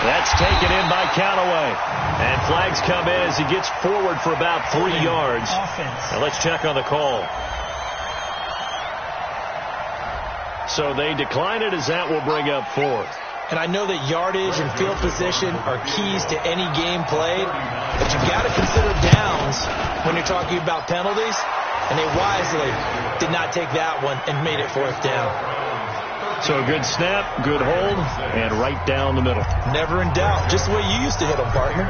That's taken in by Callaway. And flags come in as he gets forward for about 3 yards. Now let's check on the call. So they decline it as that will bring up 4th. And I know that yardage and field position are keys to any game played, but you've got to consider downs when you're talking about penalties, and they wisely did not take that one and made it 4th down. So a good snap, good hold, and right down the middle. Never in doubt. Just the way you used to hit them, partner.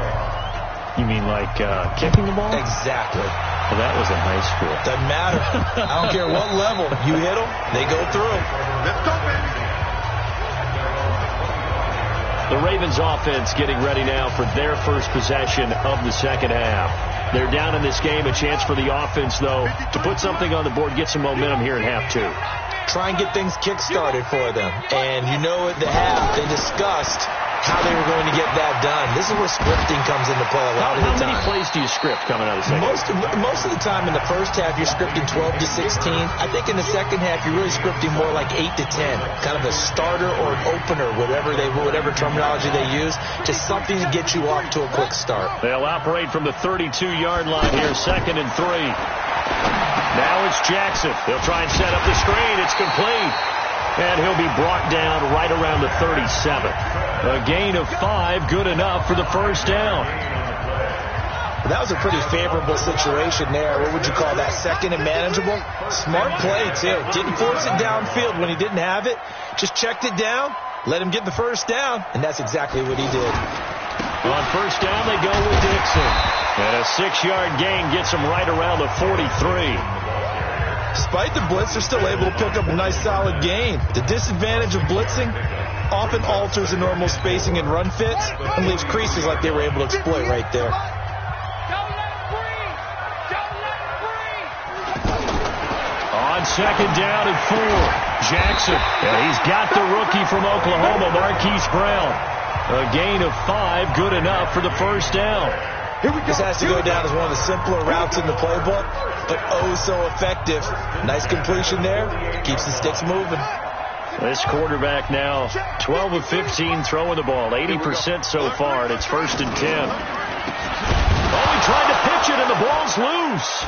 You mean like kicking the ball? Exactly. Well, that was in high school. Doesn't matter. I don't care what level. You hit them, they go through. Let's go, baby. The Ravens offense getting ready now for their first possession of the second half. They're down in this game. A chance for the offense, though, to put something on the board, get some momentum here in half 2. Try and get things kick-started for them. And you know at the half, they discussed how they were going to get that done. This is where scripting comes into play a lot of the time. How many plays do you script coming out of the second half? Most of the time in the first half, you're scripting 12 to 16. I think in the second half, you're really scripting more like 8 to 10. Kind of a starter or an opener, whatever terminology they use. Just something to get you off to a quick start. They'll operate from the 32-yard line here, 2nd and 3. Now it's Jackson. They'll try and set up the screen. It's complete. And he'll be brought down right around the 37. A gain of 5, good enough for the first down. That was a pretty favorable situation there. What would you call that? 2nd and manageable? Smart play, too. Didn't force it downfield when he didn't have it. Just checked it down, let him get the first down, and that's exactly what he did. On first down, they go with Dixon. And a 6-yard gain gets him right around the 43. Despite the blitz, they're still able to pick up a nice solid gain. The disadvantage of blitzing, often alters the normal spacing and run fits and leaves creases like they were able to exploit right there. On second down and 4, Jackson. And he's got the rookie from Oklahoma, Marquise Brown. A gain of 5, good enough for the first down. This has to go down as one of the simpler routes in the playbook, but oh so effective. Nice completion there. Keeps the sticks moving. This quarterback now 12 of 15 throwing the ball, 80% so far, and it's 1st and 10. Oh, he tried to pitch it, and the ball's loose.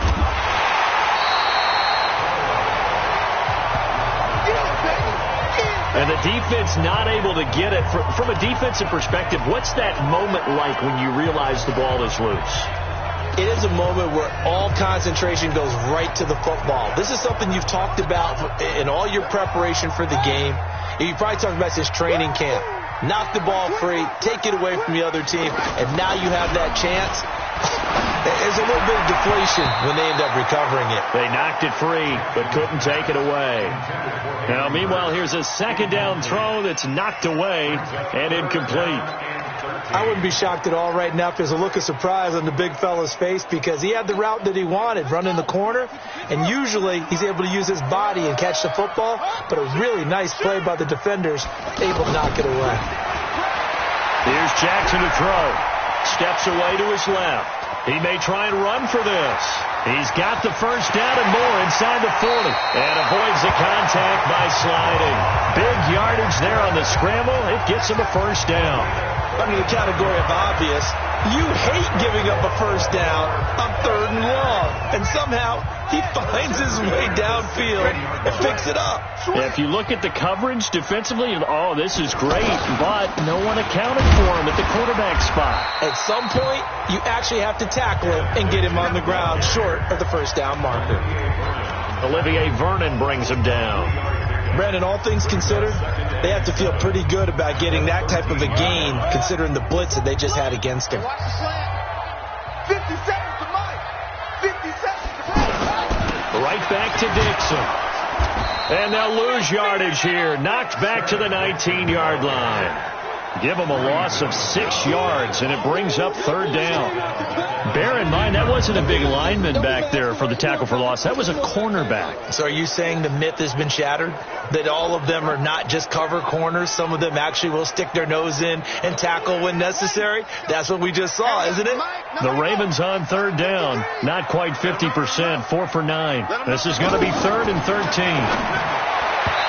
And the defense not able to get it. From a defensive perspective, what's that moment like when you realize the ball is loose? It is a moment where all concentration goes right to the football. This is something you've talked about in all your preparation for the game. You probably talked about this training camp. Knock the ball free, take it away from the other team, and now you have that chance. There's a little bit of deflation when they end up recovering it. They knocked it free, but couldn't take it away. Now, meanwhile, here's a second down throw that's knocked away and incomplete. I wouldn't be shocked at all right now if there's a look of surprise on the big fella's face because he had the route that he wanted, running the corner, and usually he's able to use his body and catch the football, but a really nice play by the defenders, able to knock it away. Here's Jackson to throw. Steps away to his left. He may try and run for this. He's got the first down and more inside the 40 and avoids the contact by sliding. Big yardage there on the scramble. It gets him a first down. Under the category of obvious, you hate giving up a first down on 3rd and long. And somehow he finds his way downfield and picks it up. Yeah, if you look at the coverage defensively, oh, this is great, but no one accounted for him at the quarterback spot. At some point, you actually have to tackle him and get him on the ground short of the first down marker. Olivier Vernon brings him down. Brandon, all things considered, they have to feel pretty good about getting that type of a gain considering the blitz that they just had against him. 50 seconds to Mike. 50 seconds to Mike. Right back to Dixon. And they'll lose yardage here. Knocked back to the 19-yard line. Give them a loss of 6 yards, and it brings up 3rd down. Bear in mind, that wasn't a big lineman back there for the tackle for loss. That was a cornerback. So are you saying the myth has been shattered? That all of them are not just cover corners? Some of them actually will stick their nose in and tackle when necessary? That's what we just saw, isn't it? The Ravens on 3rd down. Not quite 50%. 4 for 9. This is going to be 3rd and 13.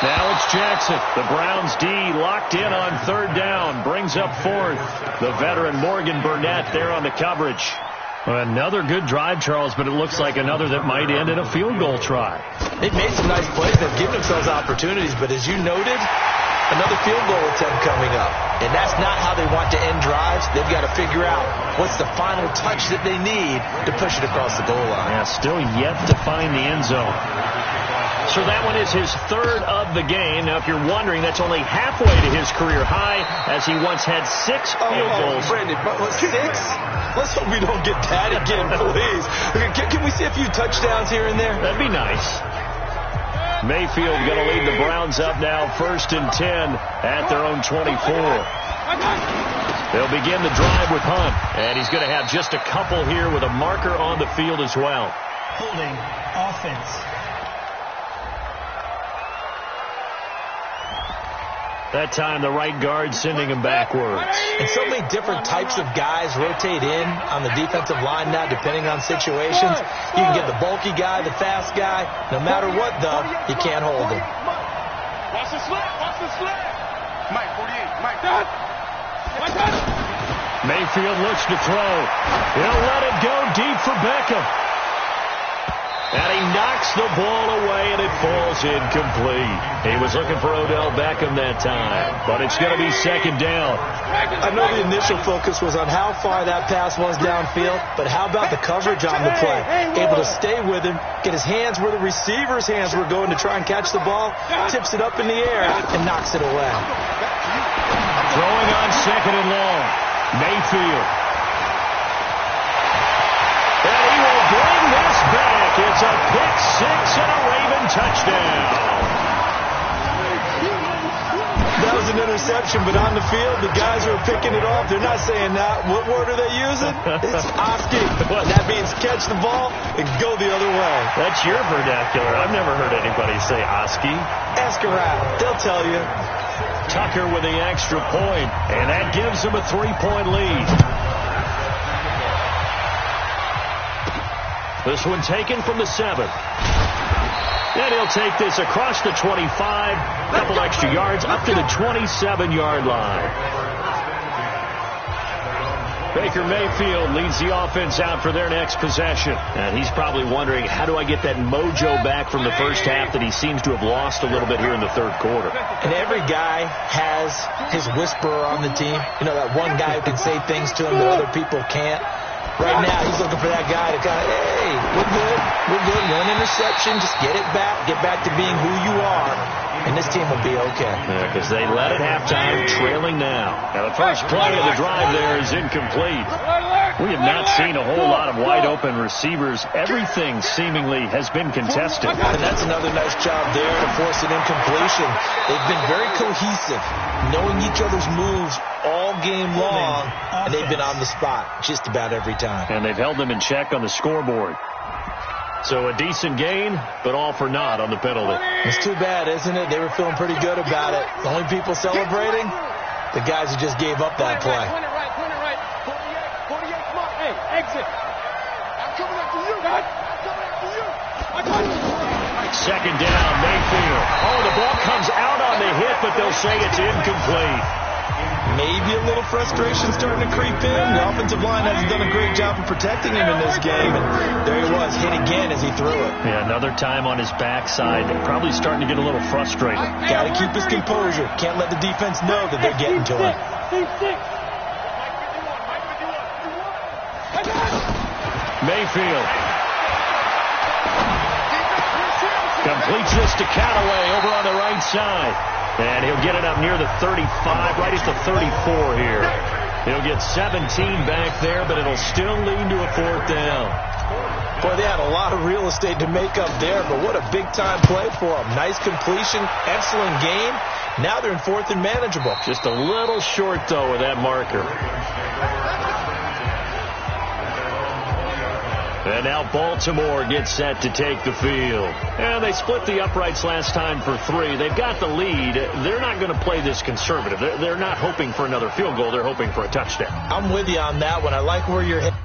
Now it's Jackson. The Browns D locked in on 3rd down. Brings up 4th. The veteran Morgan Burnett there on the coverage. Another good drive, Charles, but it looks like another that might end in a field goal try. They've made some nice plays. They've given themselves opportunities, but as you noted, another field goal attempt coming up. And that's not how they want to end drives. They've got to figure out what's the final touch that they need to push it across the goal line. Yeah, still yet to find the end zone. So that one is his 3rd of the game. Now, if you're wondering, that's only halfway to his career high, as he once had 6 field goals. Brandon, 6? Let's hope we don't get that again, please. Can we see a few touchdowns here and there? That'd be nice. Mayfield going to lead the Browns up now, 1st and 10 at their own 24. They'll begin the drive with Hunt, and he's going to have just a couple here with a marker on the field as well. Holding offense. That time, the right guard sending him backwards. And so many different types of guys rotate in on the defensive line now, depending on situations. You can get the bulky guy, the fast guy. No matter what, though, you can't hold him. Watch the slip. Watch the slip. Mike, 48. Mike, done. Mike, done. Mayfield looks to throw. He'll let it go deep for Beckham. And he knocks the ball away, and it falls incomplete. He was looking for Odell Beckham that time, but it's going to be 2nd down. I know the initial focus was on how far that pass was downfield, but how about the coverage on the play? Able to stay with him, get his hands where the receiver's hands were going to try and catch the ball, tips it up in the air, and knocks it away. Throwing on 2nd and long. Mayfield. And he will bring this back. It's a pick 6 and a Raven touchdown. That was was an interception, but on the field, the guys who are picking it off, they're not saying that. What word are they using? It's Oski. That means catch the ball and go the other way. That's your vernacular. I've never heard anybody say Oski. Ask around. They'll tell you. Tucker with the extra point, and that gives him a 3-point lead. This one taken from the 7. And he'll take this across the 25, a couple extra yards, up to the 27-yard line. Baker Mayfield leads the offense out for their next possession. And he's probably wondering, how do I get that mojo back from the first half that he seems to have lost a little bit here in the third quarter? And every guy has his whisperer on the team. You know, that one guy who can say things to him that other people can't. Right now, he's looking for that guy to kind of, hey, we're good. One interception, just get back to being who you are, and this team will be okay. Yeah, because they led at halftime, trailing now. Now, the first play of the drive there is incomplete. We have not seen a whole lot of wide-open receivers. Everything seemingly has been contested. And that's another nice job there to force an incompletion. They've been very cohesive, knowing each other's moves all game long, and they've been on the spot just about every time. And they've held them in check on the scoreboard. So a decent gain, but all for naught on the penalty. It's too bad, isn't it? They were feeling pretty good about it. The only people celebrating, the guys who just gave up that play. Point it right. 48, come on. Hey, exit. I'm coming after you, guys. I'm coming after you. Second down, Mayfield. Oh, the ball comes out on the hit, but they'll say it's incomplete. Maybe a little frustration starting to creep in. The offensive line hasn't done a great job of protecting him in this game. And there he was, hit again as he threw it. Yeah, another time on his backside. Probably starting to get a little frustrated. Got to keep his composure. Can't let the defense know that they're getting to him. Mayfield completes this to Callaway over on the right side. And he'll get it up near the 35, right at the 34 here. He'll get 17 back there, but it'll still lead to a 4th down. Boy, they had a lot of real estate to make up there, but what a big-time play for them. Nice completion, excellent game. Now they're in 4th and manageable. Just a little short, though, with that marker. And now Baltimore gets set to take the field. And they split the uprights last time for 3. They've got the lead. They're not going to play this conservative. They're not hoping for another field goal. They're hoping for a touchdown. I'm with you on that one. I like where you're headed.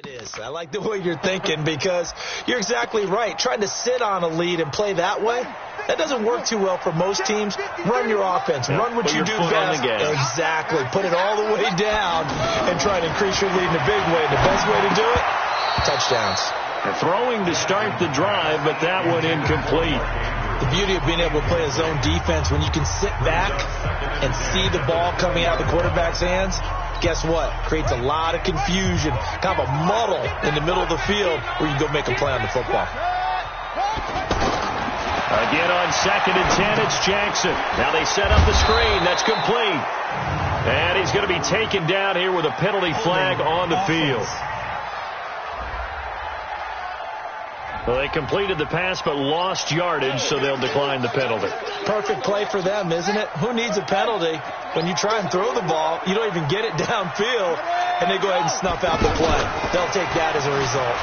It is. I like the way you're thinking because you're exactly right. Trying to sit on a lead and play that way, that doesn't work too well for most teams. Run your offense. Run what you do best. Exactly. Put it all the way down and try to increase your lead in a big way. The best way to do it, touchdowns. Throwing to start the drive, but that one incomplete. The beauty of being able to play a zone defense when you can sit back and see the ball coming out of the quarterback's hands, guess what? Creates a lot of confusion, kind of a muddle in the middle of the field where you go make a play on the football. Again on 2nd and 10, it's Jackson. Now they set up the screen. That's complete. And he's going to be taken down here with a penalty flag on the field. Well, they completed the pass but lost yardage, so they'll decline the penalty. Perfect play for them, isn't it? Who needs a penalty when you try and throw the ball, you don't even get it downfield, and they go ahead and snuff out the play. They'll take that as a result.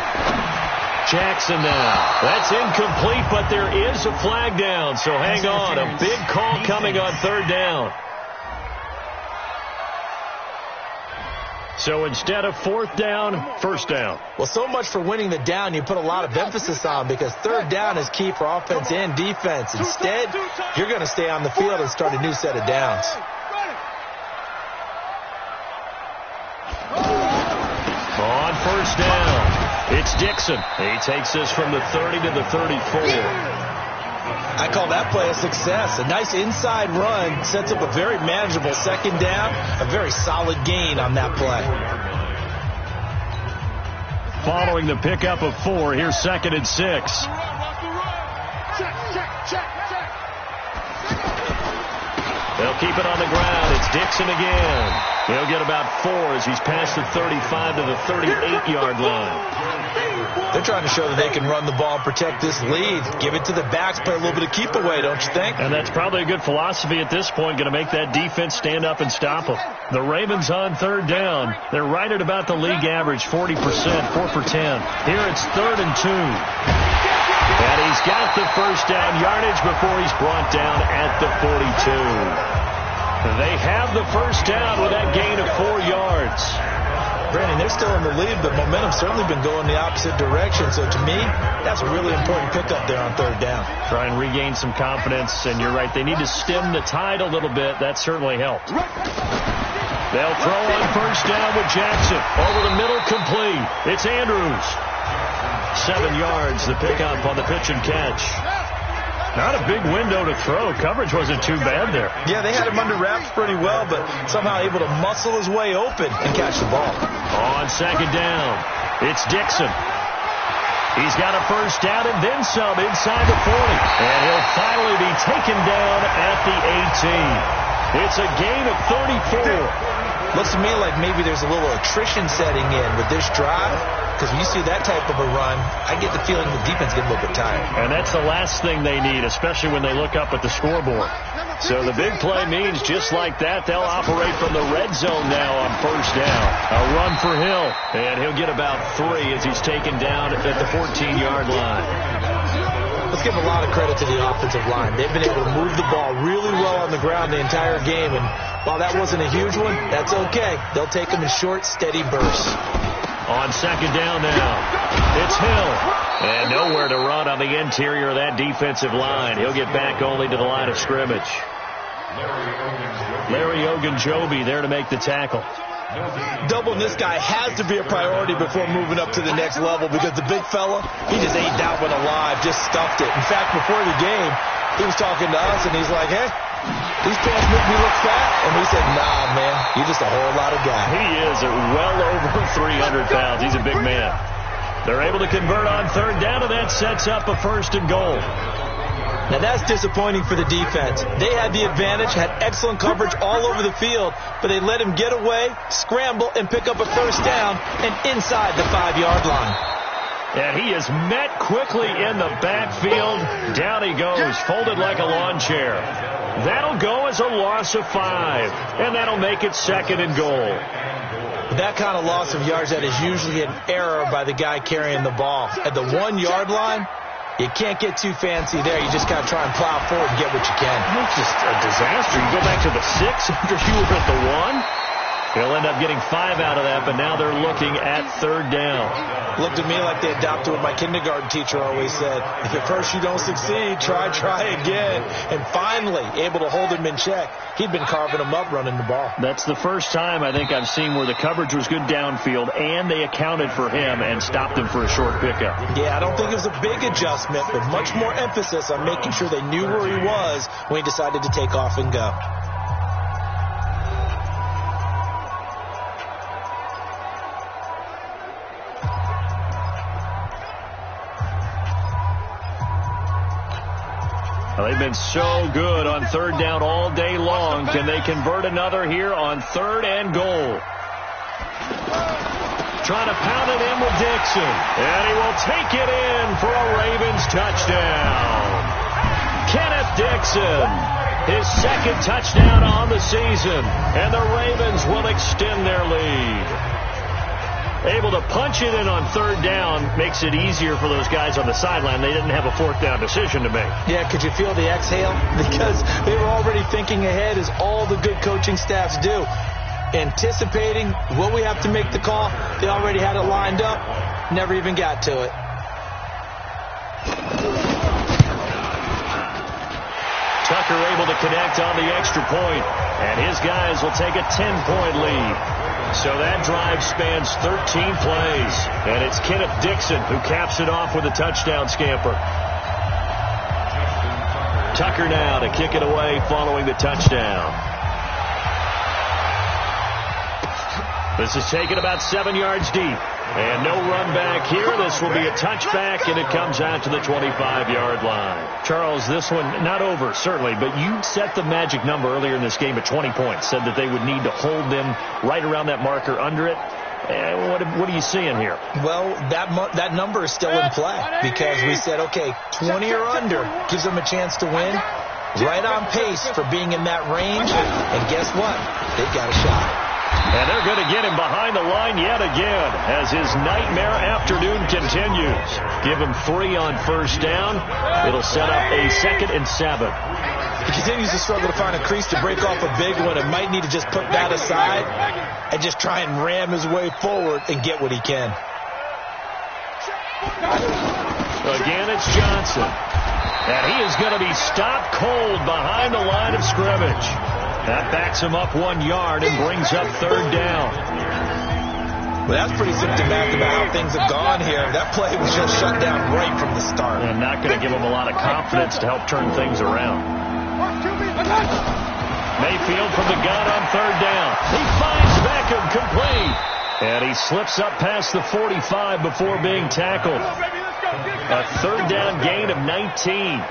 Jackson now. That's incomplete, but there is a flag down, so hang on. A big call coming on 3rd down. So instead of fourth down, first down. Well, so much for winning the down you put a lot of emphasis on, because third down is key for offense and defense. Instead, you're going to stay on the field and start a new set of downs. On first down, it's Dixon. He takes this from the 30 to the 34. I call that play a success. A nice inside run sets up a very manageable second down, a very solid gain on that play. Following the pickup of 4, here's 2nd and 6. They'll keep it on the ground. It's Dixon again. He'll get about 4 as he's past the 35 to the 38-yard line. They're trying to show that they can run the ball and protect this lead. Give it to the backs, play a little bit of keep away, don't you think? And that's probably a good philosophy at this point, going to make that defense stand up and stop them. The Ravens on third down. They're right at about the league average, 40%, 4 for 10. Here it's 3rd and 2. And he's got the first down yardage before he's brought down at the 42. They have the first down with that gain of 4 yards. Brandon, they're still in the lead, but momentum's certainly been going the opposite direction. So to me, that's a really important pickup there on third down. Try and regain some confidence, and you're right, they need to stem the tide a little bit. That certainly helped. They'll throw on first down with Jackson. Over the middle, complete. It's Andrews. 7 yards, the pickup on the pitch and catch. Not a big window to throw. Coverage wasn't too bad there. Yeah, they had him under wraps pretty well, but somehow able to muscle his way open and catch the ball. On second down, it's Dixon. He's got a first down and then some inside the 40. And he'll finally be taken down at the 18. It's a gain of 34. Looks to me like maybe there's a little attrition setting in with this drive, because when you see that type of a run, I get the feeling the defense gets a little bit tired. And that's the last thing they need, especially when they look up at the scoreboard. So the big play means just like that, they'll operate from the red zone now on first down. A run for Hill, and he'll get about 3 as he's taken down at the 14-yard line. Let's give a lot of credit to the offensive line. They've been able to move the ball really well on the ground the entire game, and while that wasn't a huge one, that's okay. They'll take them in short, steady bursts. On second down now, it's Hill. And nowhere to run on the interior of that defensive line. He'll get back only to the line of scrimmage. Larry Ogunjobi there to make the tackle. Doubling this guy has to be a priority before moving up to the next level, because the big fella, he just ain't that one alive, just stuffed it. In fact, before the game, he was talking to us, and he's like, hey, these pants make me look fat. And we said, nah, man, you're just a whole lot of guy. He is well over 300 pounds. He's a big man. They're able to convert on third down, and that sets up a 1st and goal. Now, that's disappointing for the defense. They had the advantage, had excellent coverage all over the field, but they let him get away, scramble, and pick up a first down and inside the 5-yard line. And he is met quickly in the backfield. Down he goes, folded like a lawn chair. That'll go as a loss of 5, and that'll make it 2nd and goal. That kind of loss of yards, that is usually an error by the guy carrying the ball. At the 1-yard line, you can't get too fancy there. You just got to try and plow forward and get what you can. It's just a disaster. You go back to the 6 after you were at the 1. He'll end up getting 5 out of that, but now they're looking at third down. Looked to me like they adopted what my kindergarten teacher always said. If at first you don't succeed, try again. And finally, able to hold him in check. He'd been carving him up running the ball. That's the first time I think I've seen where the coverage was good downfield, and they accounted for him and stopped him for a short pickup. Yeah, I don't think it was a big adjustment, but much more emphasis on making sure they knew where he was when he decided to take off and go. They've been so good on third down all day long. Can they convert another here on 3rd and goal? Trying to pound it in with Dixon. And he will take it in for a Ravens touchdown. Kenneth Dixon, his 2nd touchdown on the season. And the Ravens will extend their lead. Able to punch it in on third down makes it easier for those guys on the sideline. They didn't have a 4th down decision to make. Yeah, could you feel the exhale? Because they were already thinking ahead, as all the good coaching staffs do. anticipating, will we have to make the call? They already had it lined up, never even got to it. Tucker able to connect on the extra point, and his guys will take a 10-point lead. So that drive spans 13 plays, and it's Kenneth Dixon who caps it off with a touchdown scamper. Tucker now to kick it away following the touchdown. This is taken about 7 yards deep. And no run back here. This will be a touchback, and it comes out to the 25-yard line. Charles, this one not over, certainly, but you set the magic number earlier in this game at 20 points, said that they would need to hold them right around that marker under it. What are you seeing here? Well, that number is still in play because we said, okay, 20 or under gives them a chance to win. Right on pace for being in that range. And guess what? They've got a shot. And they're going to get him behind the line yet again as his nightmare afternoon continues. Give him 3 on first down. It'll set up a 2nd and 7. He continues to struggle to find a crease to break off a big one and might need to just put that aside and just try and ram his way forward and get what he can. Again, it's Johnson. And he is going to be stopped cold behind the line of scrimmage. That backs him up 1 yard and brings up 3rd down. Well, that's pretty symptomatic about how things have gone here. That play was just shut down right from the start. And not going to give him a lot of confidence to help turn things around. Mayfield from the gun on 3rd down. He finds Beckham complete. And he slips up past the 45 before being tackled. A 3rd down gain of 19.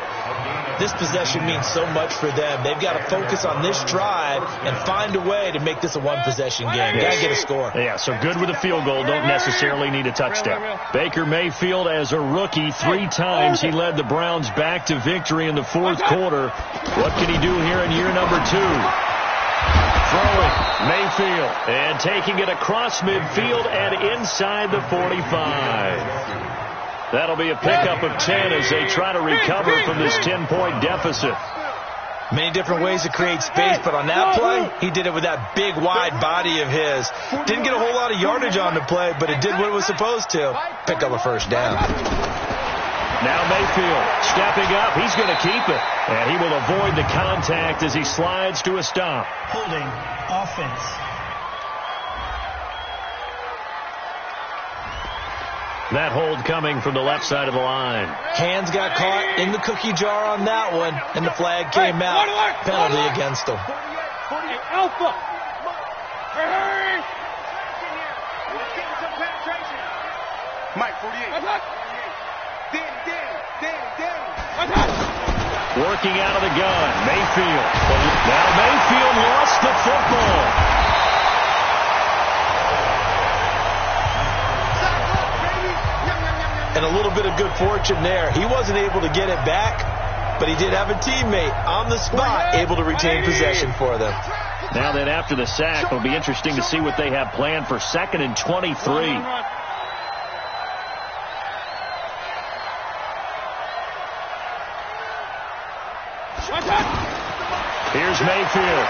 This possession means so much for them. They've got to focus on this drive and find a way to make this a one-possession game. Got to get a score. Yeah, so good with a field goal. Don't necessarily need a touchdown. Baker Mayfield, as a rookie, 3 times he led the Browns back to victory in the 4th quarter. What can he do here in year number 2? Throwing Mayfield and taking it across midfield and inside the 45. That'll be a pickup of 10 as they try to recover from this 10-point deficit. Many different ways to create space, but on that play, he did it with that big, wide body of his. Didn't get a whole lot of yardage on the play, but it did what it was supposed to. Pick up a 1st down. Now Mayfield stepping up. He's going to keep it. And he will avoid the contact as he slides to a stop. Holding offense. That hold coming from the left side of the line. Hands got caught in the cookie jar on that one, and the flag came out. Penalty against him. 48 Alpha. Hey! Mike, 48. Working out of the gun, Mayfield. Now Mayfield lost the football. And a little bit of good fortune there. He wasn't able to get it back, but he did have a teammate on the spot able to retain possession for them. Now then, after the sack, it'll be interesting to see what they have planned for 2nd and 23. Here's Mayfield.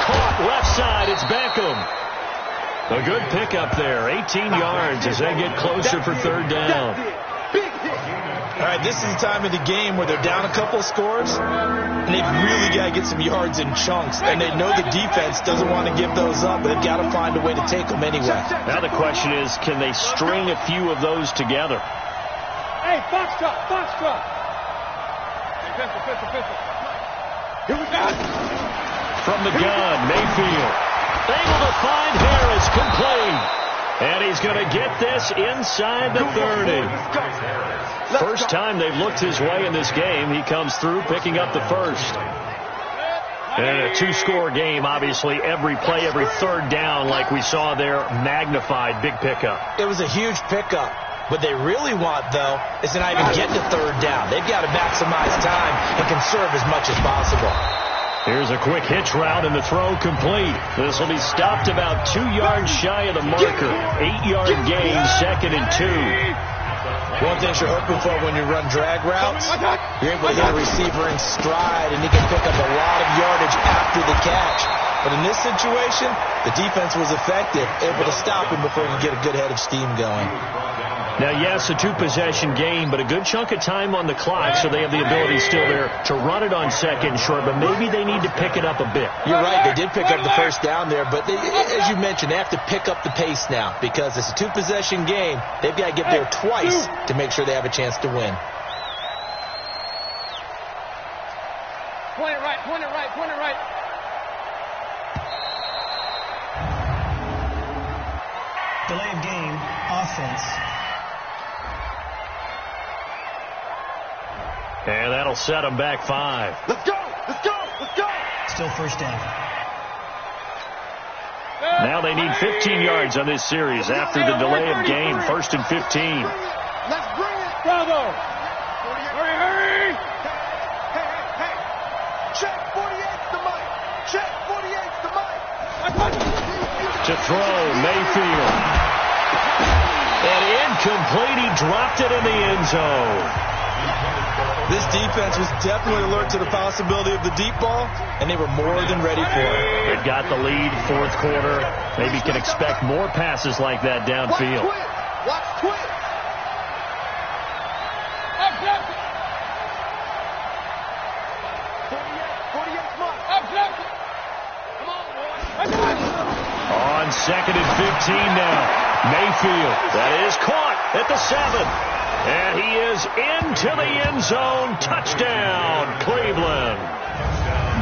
Caught left side, it's Beckham. A good pickup there, 18 yards as they get closer for 3rd down. All right, this is the time of the game where they're down a couple of scores, and they've really got to get some yards in chunks, and they know the defense doesn't want to give those up, but they've got to find a way to take them anyway. Now the question is, can they string a few of those together? Hey, box truck. Pistol. Here we go. From the gun, Mayfield. Able to find Harris, complete. And he's going to get this inside the 30. First time they've looked his way in this game. He comes through picking up the 1st. And a 2-score game, obviously, every play, every 3rd down like we saw there, magnified, big pickup. It was a huge pickup. What they really want, though, is to not even get to 3rd down. They've got to maximize time and conserve as much as possible. Here's a quick hitch route and the throw complete. This will be stopped about 2 yards shy of the marker. 8-yard gain, 2nd and 2. One thing you're hoping for when you run drag routes, you're able to get a receiver in stride, and he can pick up a lot of yardage after the catch. But in this situation, the defense was effective, able to stop him before he could get a good head of steam going. Now, yes, a two-possession game, but a good chunk of time on the clock, so they have the ability still there to run it on second short, but maybe they need to pick it up a bit. You're right, they did pick up the first down there, but as you mentioned, they have to pick up the pace now because it's a two-possession game. They've got to get there twice to make sure they have a chance to win. Point it right, point it right, point it right. Delay of game, offense. And that'll set them back 5. Let's go! Let's go! Let's go! Still first down. Now they need 15 yards on this series after the delay of game. 1st and 15. Let's bring it! Bravo! Hurry, hurry! Hey! Check 48's the mic! Check 48's the mic! To throw, Mayfield. And incomplete. He dropped it in the end zone. This defense was definitely alert to the possibility of the deep ball, and they were more than ready for it. They've got the lead, 4th quarter. Maybe can expect more passes like that downfield. Watch twist! Up, up! 48's mark! Up, up! Come on, boy! On 2nd and 15 now. Mayfield, that is caught at the 7. And he is into the end zone. Touchdown, Cleveland.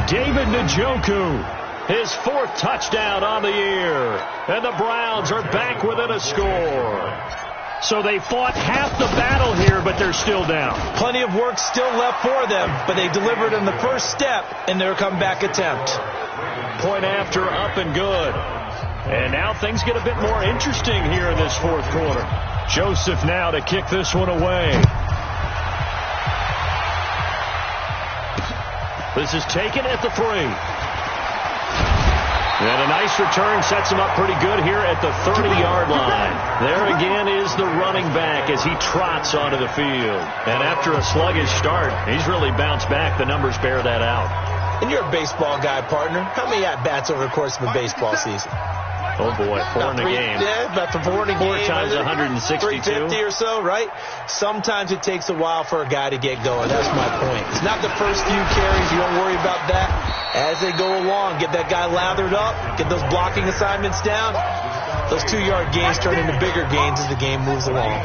David Njoku, his 4th touchdown on the year. And the Browns are back within a score. So they fought half the battle here, but they're still down. Plenty of work still left for them, but they delivered in the first step in their comeback attempt. Point after, up and good. And now things get a bit more interesting here in this 4th quarter. Joseph now to kick this one away. This is taken at the 3. And a nice return sets him up pretty good here at the 30-yard line. There again is the running back as he trots onto the field. And after a sluggish start, he's really bounced back. The numbers bear that out. And you're a baseball guy, partner. How many at-bats over the course of a baseball season? Oh, boy, 4 in a game. Yeah, about 4 in a game. 4 times 162. 350 or so, right? Sometimes it takes a while for a guy to get going. That's my point. It's not the first few carries. You don't worry about that. As they go along, get that guy lathered up, get those blocking assignments down. Those 2-yard gains turn into bigger gains as the game moves along.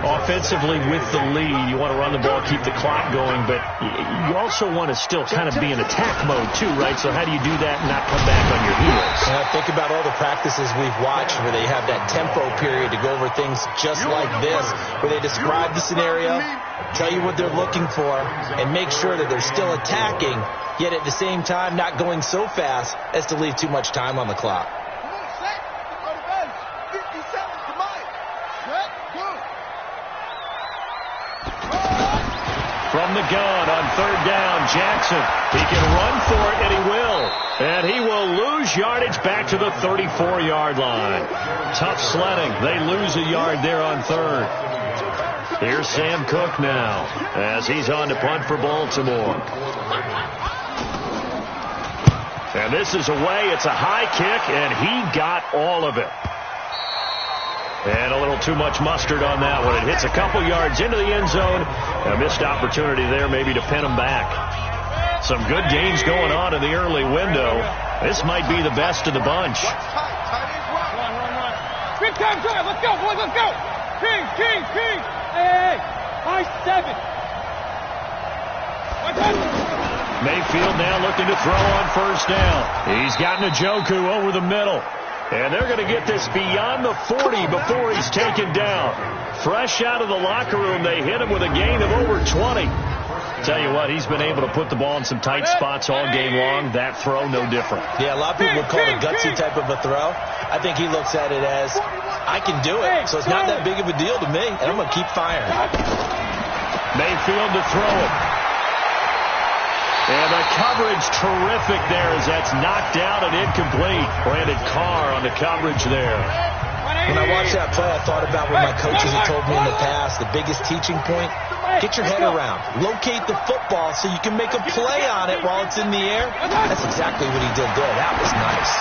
Offensively with the lead, you want to run the ball, keep the clock going, but you also want to still kind of be in attack mode too, right? So how do you do that and not come back on your heels? Think about all the practices we've watched where they have that tempo period to go over things just like this, where they describe the scenario, tell you what they're looking for, and make sure that they're still attacking, yet at the same time not going so fast as to leave too much time on the clock. From the gun on 3rd down, Jackson. He can run for it, and he will. And he will lose yardage back to the 34-yard line. Tough sledding. They lose a yard there on 3rd. Here's Sam Cook now as he's on to punt for Baltimore. And this is away. It's a high kick, and he got all of it. And a little too much mustard on that one. It hits a couple yards into the end zone. A missed opportunity there maybe to pin him back. Some good gains going on in the early window. This might be the best of the bunch. Big time drive. Let's go, boys. Let's go. King. Hey. High 7. Mayfield now looking to throw on 1st down. He's got Njoku over the middle. And they're going to get this beyond the 40 before he's taken down. Fresh out of the locker room, they hit him with a gain of over 20. Tell you what, he's been able to put the ball in some tight spots all game long. That throw, no different. Yeah, a lot of people would call it a gutsy type of a throw. I think he looks at it as, I can do it, so it's not that big of a deal to me, and I'm going to keep firing. Mayfield to throw it. And the coverage terrific there as that's knocked down and incomplete. Brandon Carr on the coverage there. When I watched that play, I thought about what my coaches have told me in the past. The biggest teaching point, get your head around. Locate the football so you can make a play on it while it's in the air. That's exactly what he did there. That was nice.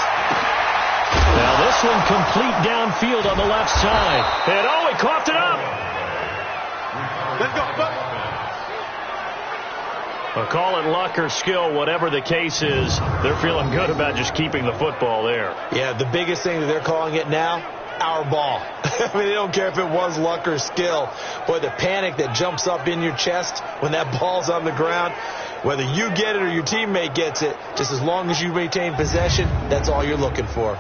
Now this one complete downfield on the left side. And he coughed it up. Let's go, buddy. Well, call it luck or skill, whatever the case is, they're feeling good about just keeping the football there. Yeah, the biggest thing that they're calling it now, our ball. I mean, they don't care if it was luck or skill. Boy, the panic that jumps up in your chest when that ball's on the ground, whether you get it or your teammate gets it, just as long as you maintain possession, that's all you're looking for.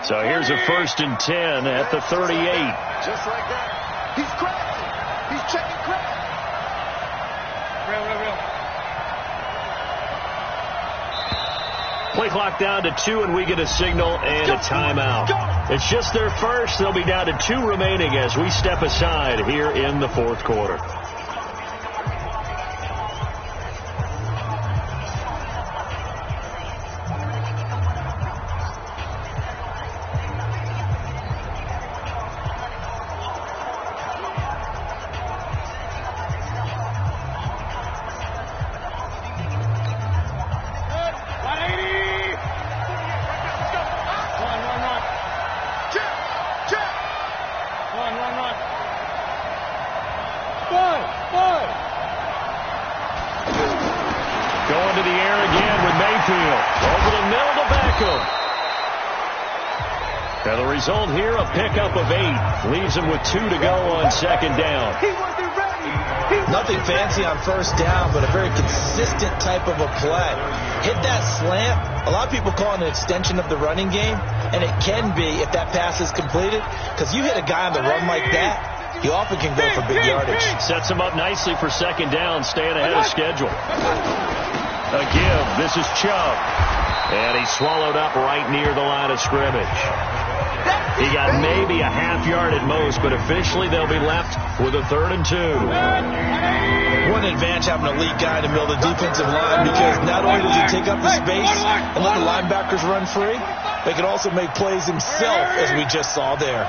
So here's a 1st and 10 at the 38. Just like that. He's crafty. He's checking craft. Play clock down to 2, and we get a signal and a timeout. It's just their first. They'll be down to 2 remaining as we step aside here in the 4th quarter. Going to the air again with Mayfield. Over the middle to Beckham. Now the result here, a pickup of 8. Leaves him with 2 to go on 2nd down. Nothing fancy on 1st down, but a very consistent type of a play. Hit that slant. A lot of people call it an extension of the running game, and it can be if that pass is completed, because you hit a guy on the run like that, he often can go for big yardage. Sets him up nicely for 2nd down, staying ahead of schedule. A give. This is Chubb. And he's swallowed up right near the line of scrimmage. He got maybe a half yard at most, but officially they'll be left with a 3rd and 2. One advantage having an elite guy in the middle of the defensive line, because not only does he take up the space and let the linebackers run free, but he can also make plays himself, as we just saw there.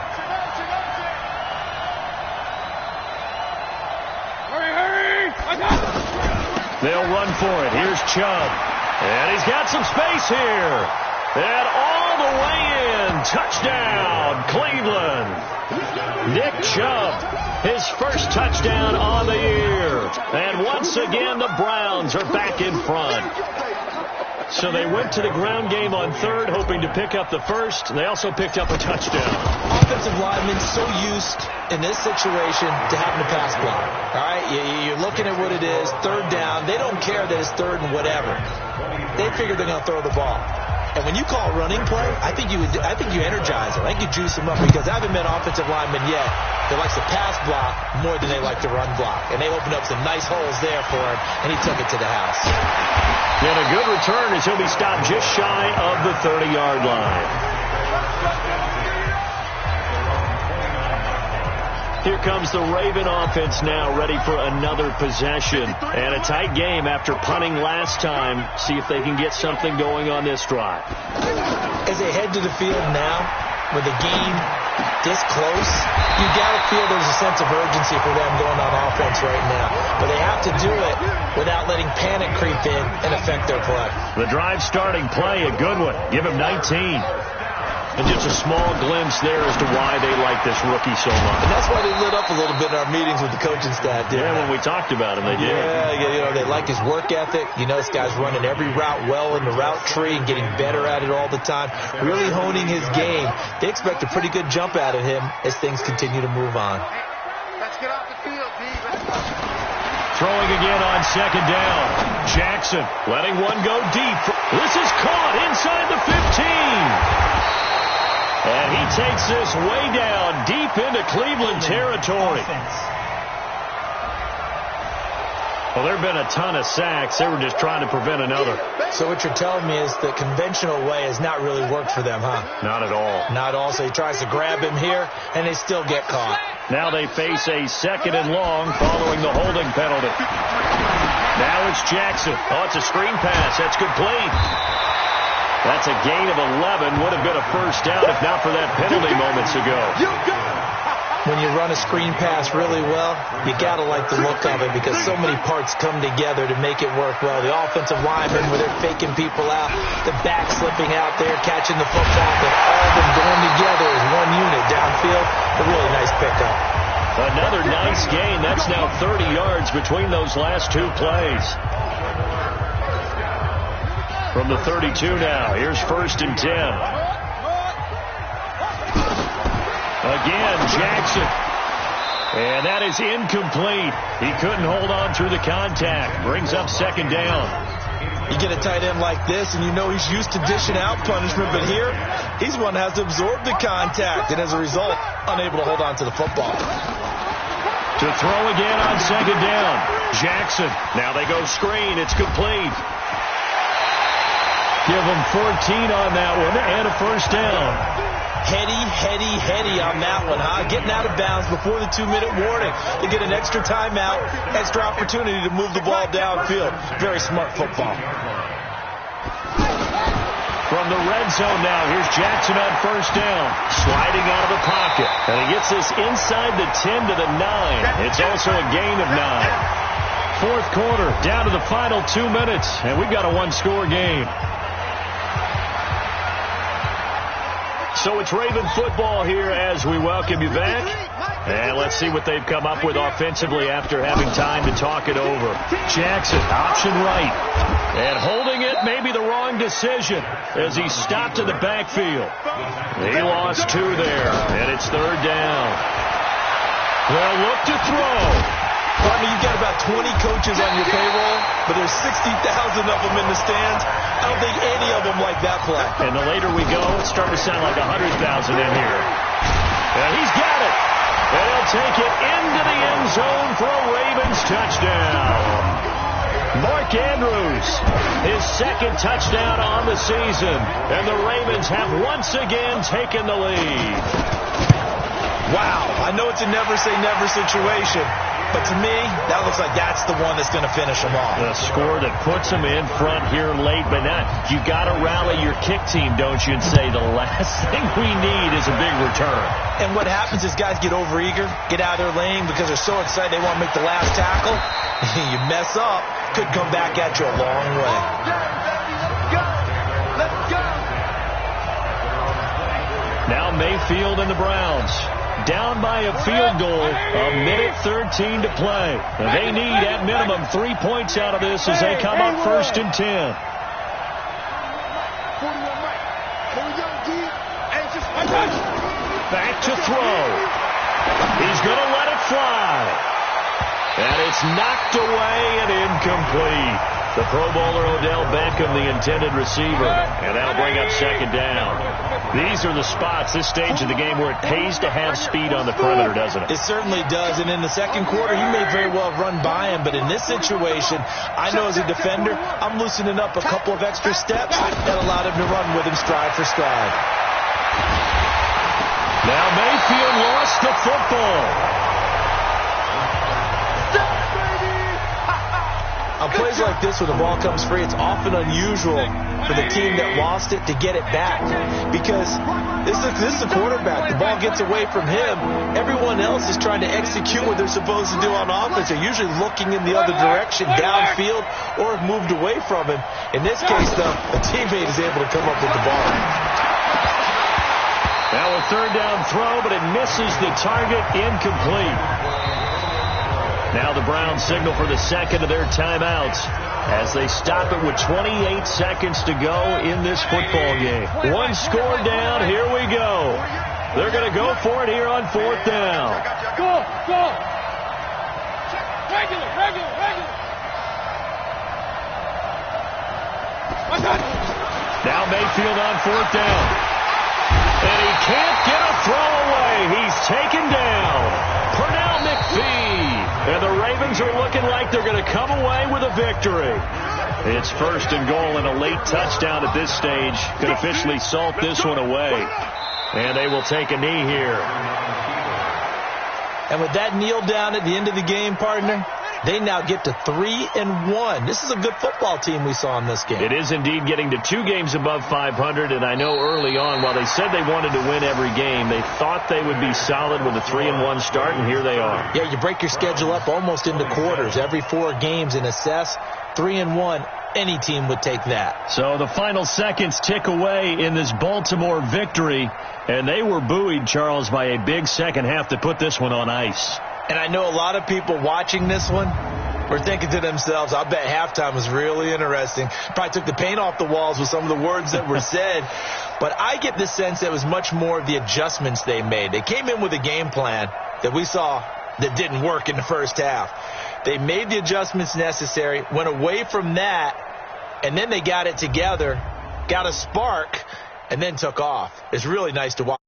They'll run for it. Here's Chubb. And he's got some space here. And all the way in. Touchdown, Cleveland. Nick Chubb, his first touchdown on the year. And once again, the Browns are back in front. So they went to the ground game on 3rd, hoping to pick up the 1st. They also picked up a touchdown. Offensive linemen so used in this situation to having a pass block. All right, you're looking at what it is, 3rd down. They don't care that it's 3rd and whatever. They figure they're going to throw the ball. And when you call a running play, I think you energize them. I think you juice them up, because I haven't met offensive linemen yet that likes to pass block more than they like to run block. And they opened up some nice holes there for him, and he took it to the house. And a good return as he'll be stopped just shy of the 30-yard line. Here comes the Raven offense now, ready for another possession. And a tight game after punting last time. See if they can get something going on this drive. As they head to the field now, with the game this close, you got to feel there's a sense of urgency for them going on offense right now. But they have to do it without letting panic creep in and affect their play. The drive starting play, a good one. Give him 19. And just a small glimpse there as to why they like this rookie so much. And that's why they lit up a little bit in our meetings with the coaching staff. Yeah, when we talked about him, they did. Yeah, they like his work ethic. You know, this guy's running every route well in the route tree and getting better at it all the time. Really honing his game. They expect a pretty good jump out of him as things continue to move on. Let's get off the field, D. Throwing again on 2nd down. Jackson letting one go deep. This is caught inside the 15. And he takes this way down deep into Cleveland territory. Well, there have been a ton of sacks. They were just trying to prevent another. So what you're telling me is the conventional way has not really worked for them, huh? Not at all. Not at all. So he tries to grab him here, and they still get caught. Now they face a 2nd and long following the holding penalty. Now it's Jackson. Oh, it's a screen pass. That's complete. That's a gain of 11. Would have been a first down if not for that penalty moments ago. When you run a screen pass really well, you got to like the look of it because so many parts come together to make it work well. The offensive linemen, where they're faking people out, the back slipping out there, catching the football, but all of them going together as one unit downfield. A really nice pickup. Another nice gain. That's now 30 yards between those last two plays. From the 32 now, here's 1st and 10. Again, Jackson. And that is incomplete. He couldn't hold on through the contact. Brings up 2nd down. You get a tight end like this, and you know he's used to dishing out punishment, but here, he's one that has to absorb the contact, and as a result, unable to hold on to the football. To throw again on 2nd down. Jackson. Now they go screen. It's complete. Give him 14 on that one and a first down. Heady on that one, huh? Getting out of bounds before the 2-minute warning. They get an extra timeout, extra opportunity to move the ball downfield. Very smart football. From the red zone now, here's Jackson on 1st down. Sliding out of the pocket. And he gets this inside the 10 to the 9. It's also a gain of 9. 4th quarter, down to the final 2 minutes. And we've got a one-score game. So it's Raven football here as we welcome you back. And let's see what they've come up with offensively after having time to talk it over. Jackson, option right. And holding it, maybe the wrong decision as he stopped in the backfield. He lost 2 there, and it's 3rd down. Well, look to throw. Partner, you've got about 20 coaches on your payroll, but there's 60,000 of them in the stands. I don't think any of them like that play. And the later we go, it's starting to sound like 100,000 in here. And he's got it. And he'll take it into the end zone for a Ravens touchdown. Mark Andrews, his 2nd touchdown on the season. And the Ravens have once again taken the lead. Wow, I know it's a never-say-never situation, but to me, that looks like that's the one that's going to finish them off. The score that puts them in front here late, but not. You got to rally your kick team, don't you, and say the last thing we need is a big return. And what happens is guys get overeager, get out of their lane because they're so excited they want to make the last tackle. You mess up, could come back at you a long way. Let's go. Now Mayfield and the Browns. Down by a field goal, a minute 13 to play. And they need, at minimum, 3 points out of this as they come up 1st and 10. Back to throw. He's going to let it fly. And it's knocked away and incomplete. The Pro Bowler Odell Beckham, the intended receiver. And that'll bring up 2nd down. These are the spots, this stage of the game, where it pays to have speed on the perimeter, doesn't it? It certainly does. And in the 2nd quarter, he may very well run by him. But in this situation, I know as a defender, I'm loosening up a couple of extra steps that allowed him to run with him stride for stride. Now Mayfield lost the football. On plays like this where the ball comes free, it's often unusual for the team that lost it to get it back. Because this is the quarterback. The ball gets away from him. Everyone else is trying to execute what they're supposed to do on offense. They're usually looking in the other direction, downfield, or have moved away from him. In this case, though, the teammate is able to come up with the ball. Now a 3rd down throw, but it misses the target, incomplete. Now the Browns signal for the 2nd of their timeouts as they stop it with 28 seconds to go in this football game. One score down, here we go. They're going to go for it here on 4th down. Go! Regular! Now Mayfield on 4th down. And he can't get a throw away. He's taken down. Pernell McPhee. And the Ravens are looking like they're going to come away with a victory. It's 1st and goal, and a late touchdown at this stage could officially salt this one away. And they will take a knee here. And with that kneel down at the end of the game, partner, they now get to 3-1. This is a good football team we saw in this game. It is indeed getting to 2 games above 500, and I know early on, while they said they wanted to win every game, they thought they would be solid with a 3-1 start, and here they are. Yeah, you break your schedule up almost into quarters, every 4 games, and assess 3-1. Any team would take that. So the final seconds tick away in this Baltimore victory, and they were buoyed, Charles, by a big second half to put this one on ice. And I know a lot of people watching this one were thinking to themselves, I bet halftime was really interesting. Probably took the paint off the walls with some of the words that were said. But I get the sense that it was much more of the adjustments they made. They came in with a game plan that we saw that didn't work in the first half. They made the adjustments necessary, went away from that, and then they got it together, got a spark, and then took off. It's really nice to watch.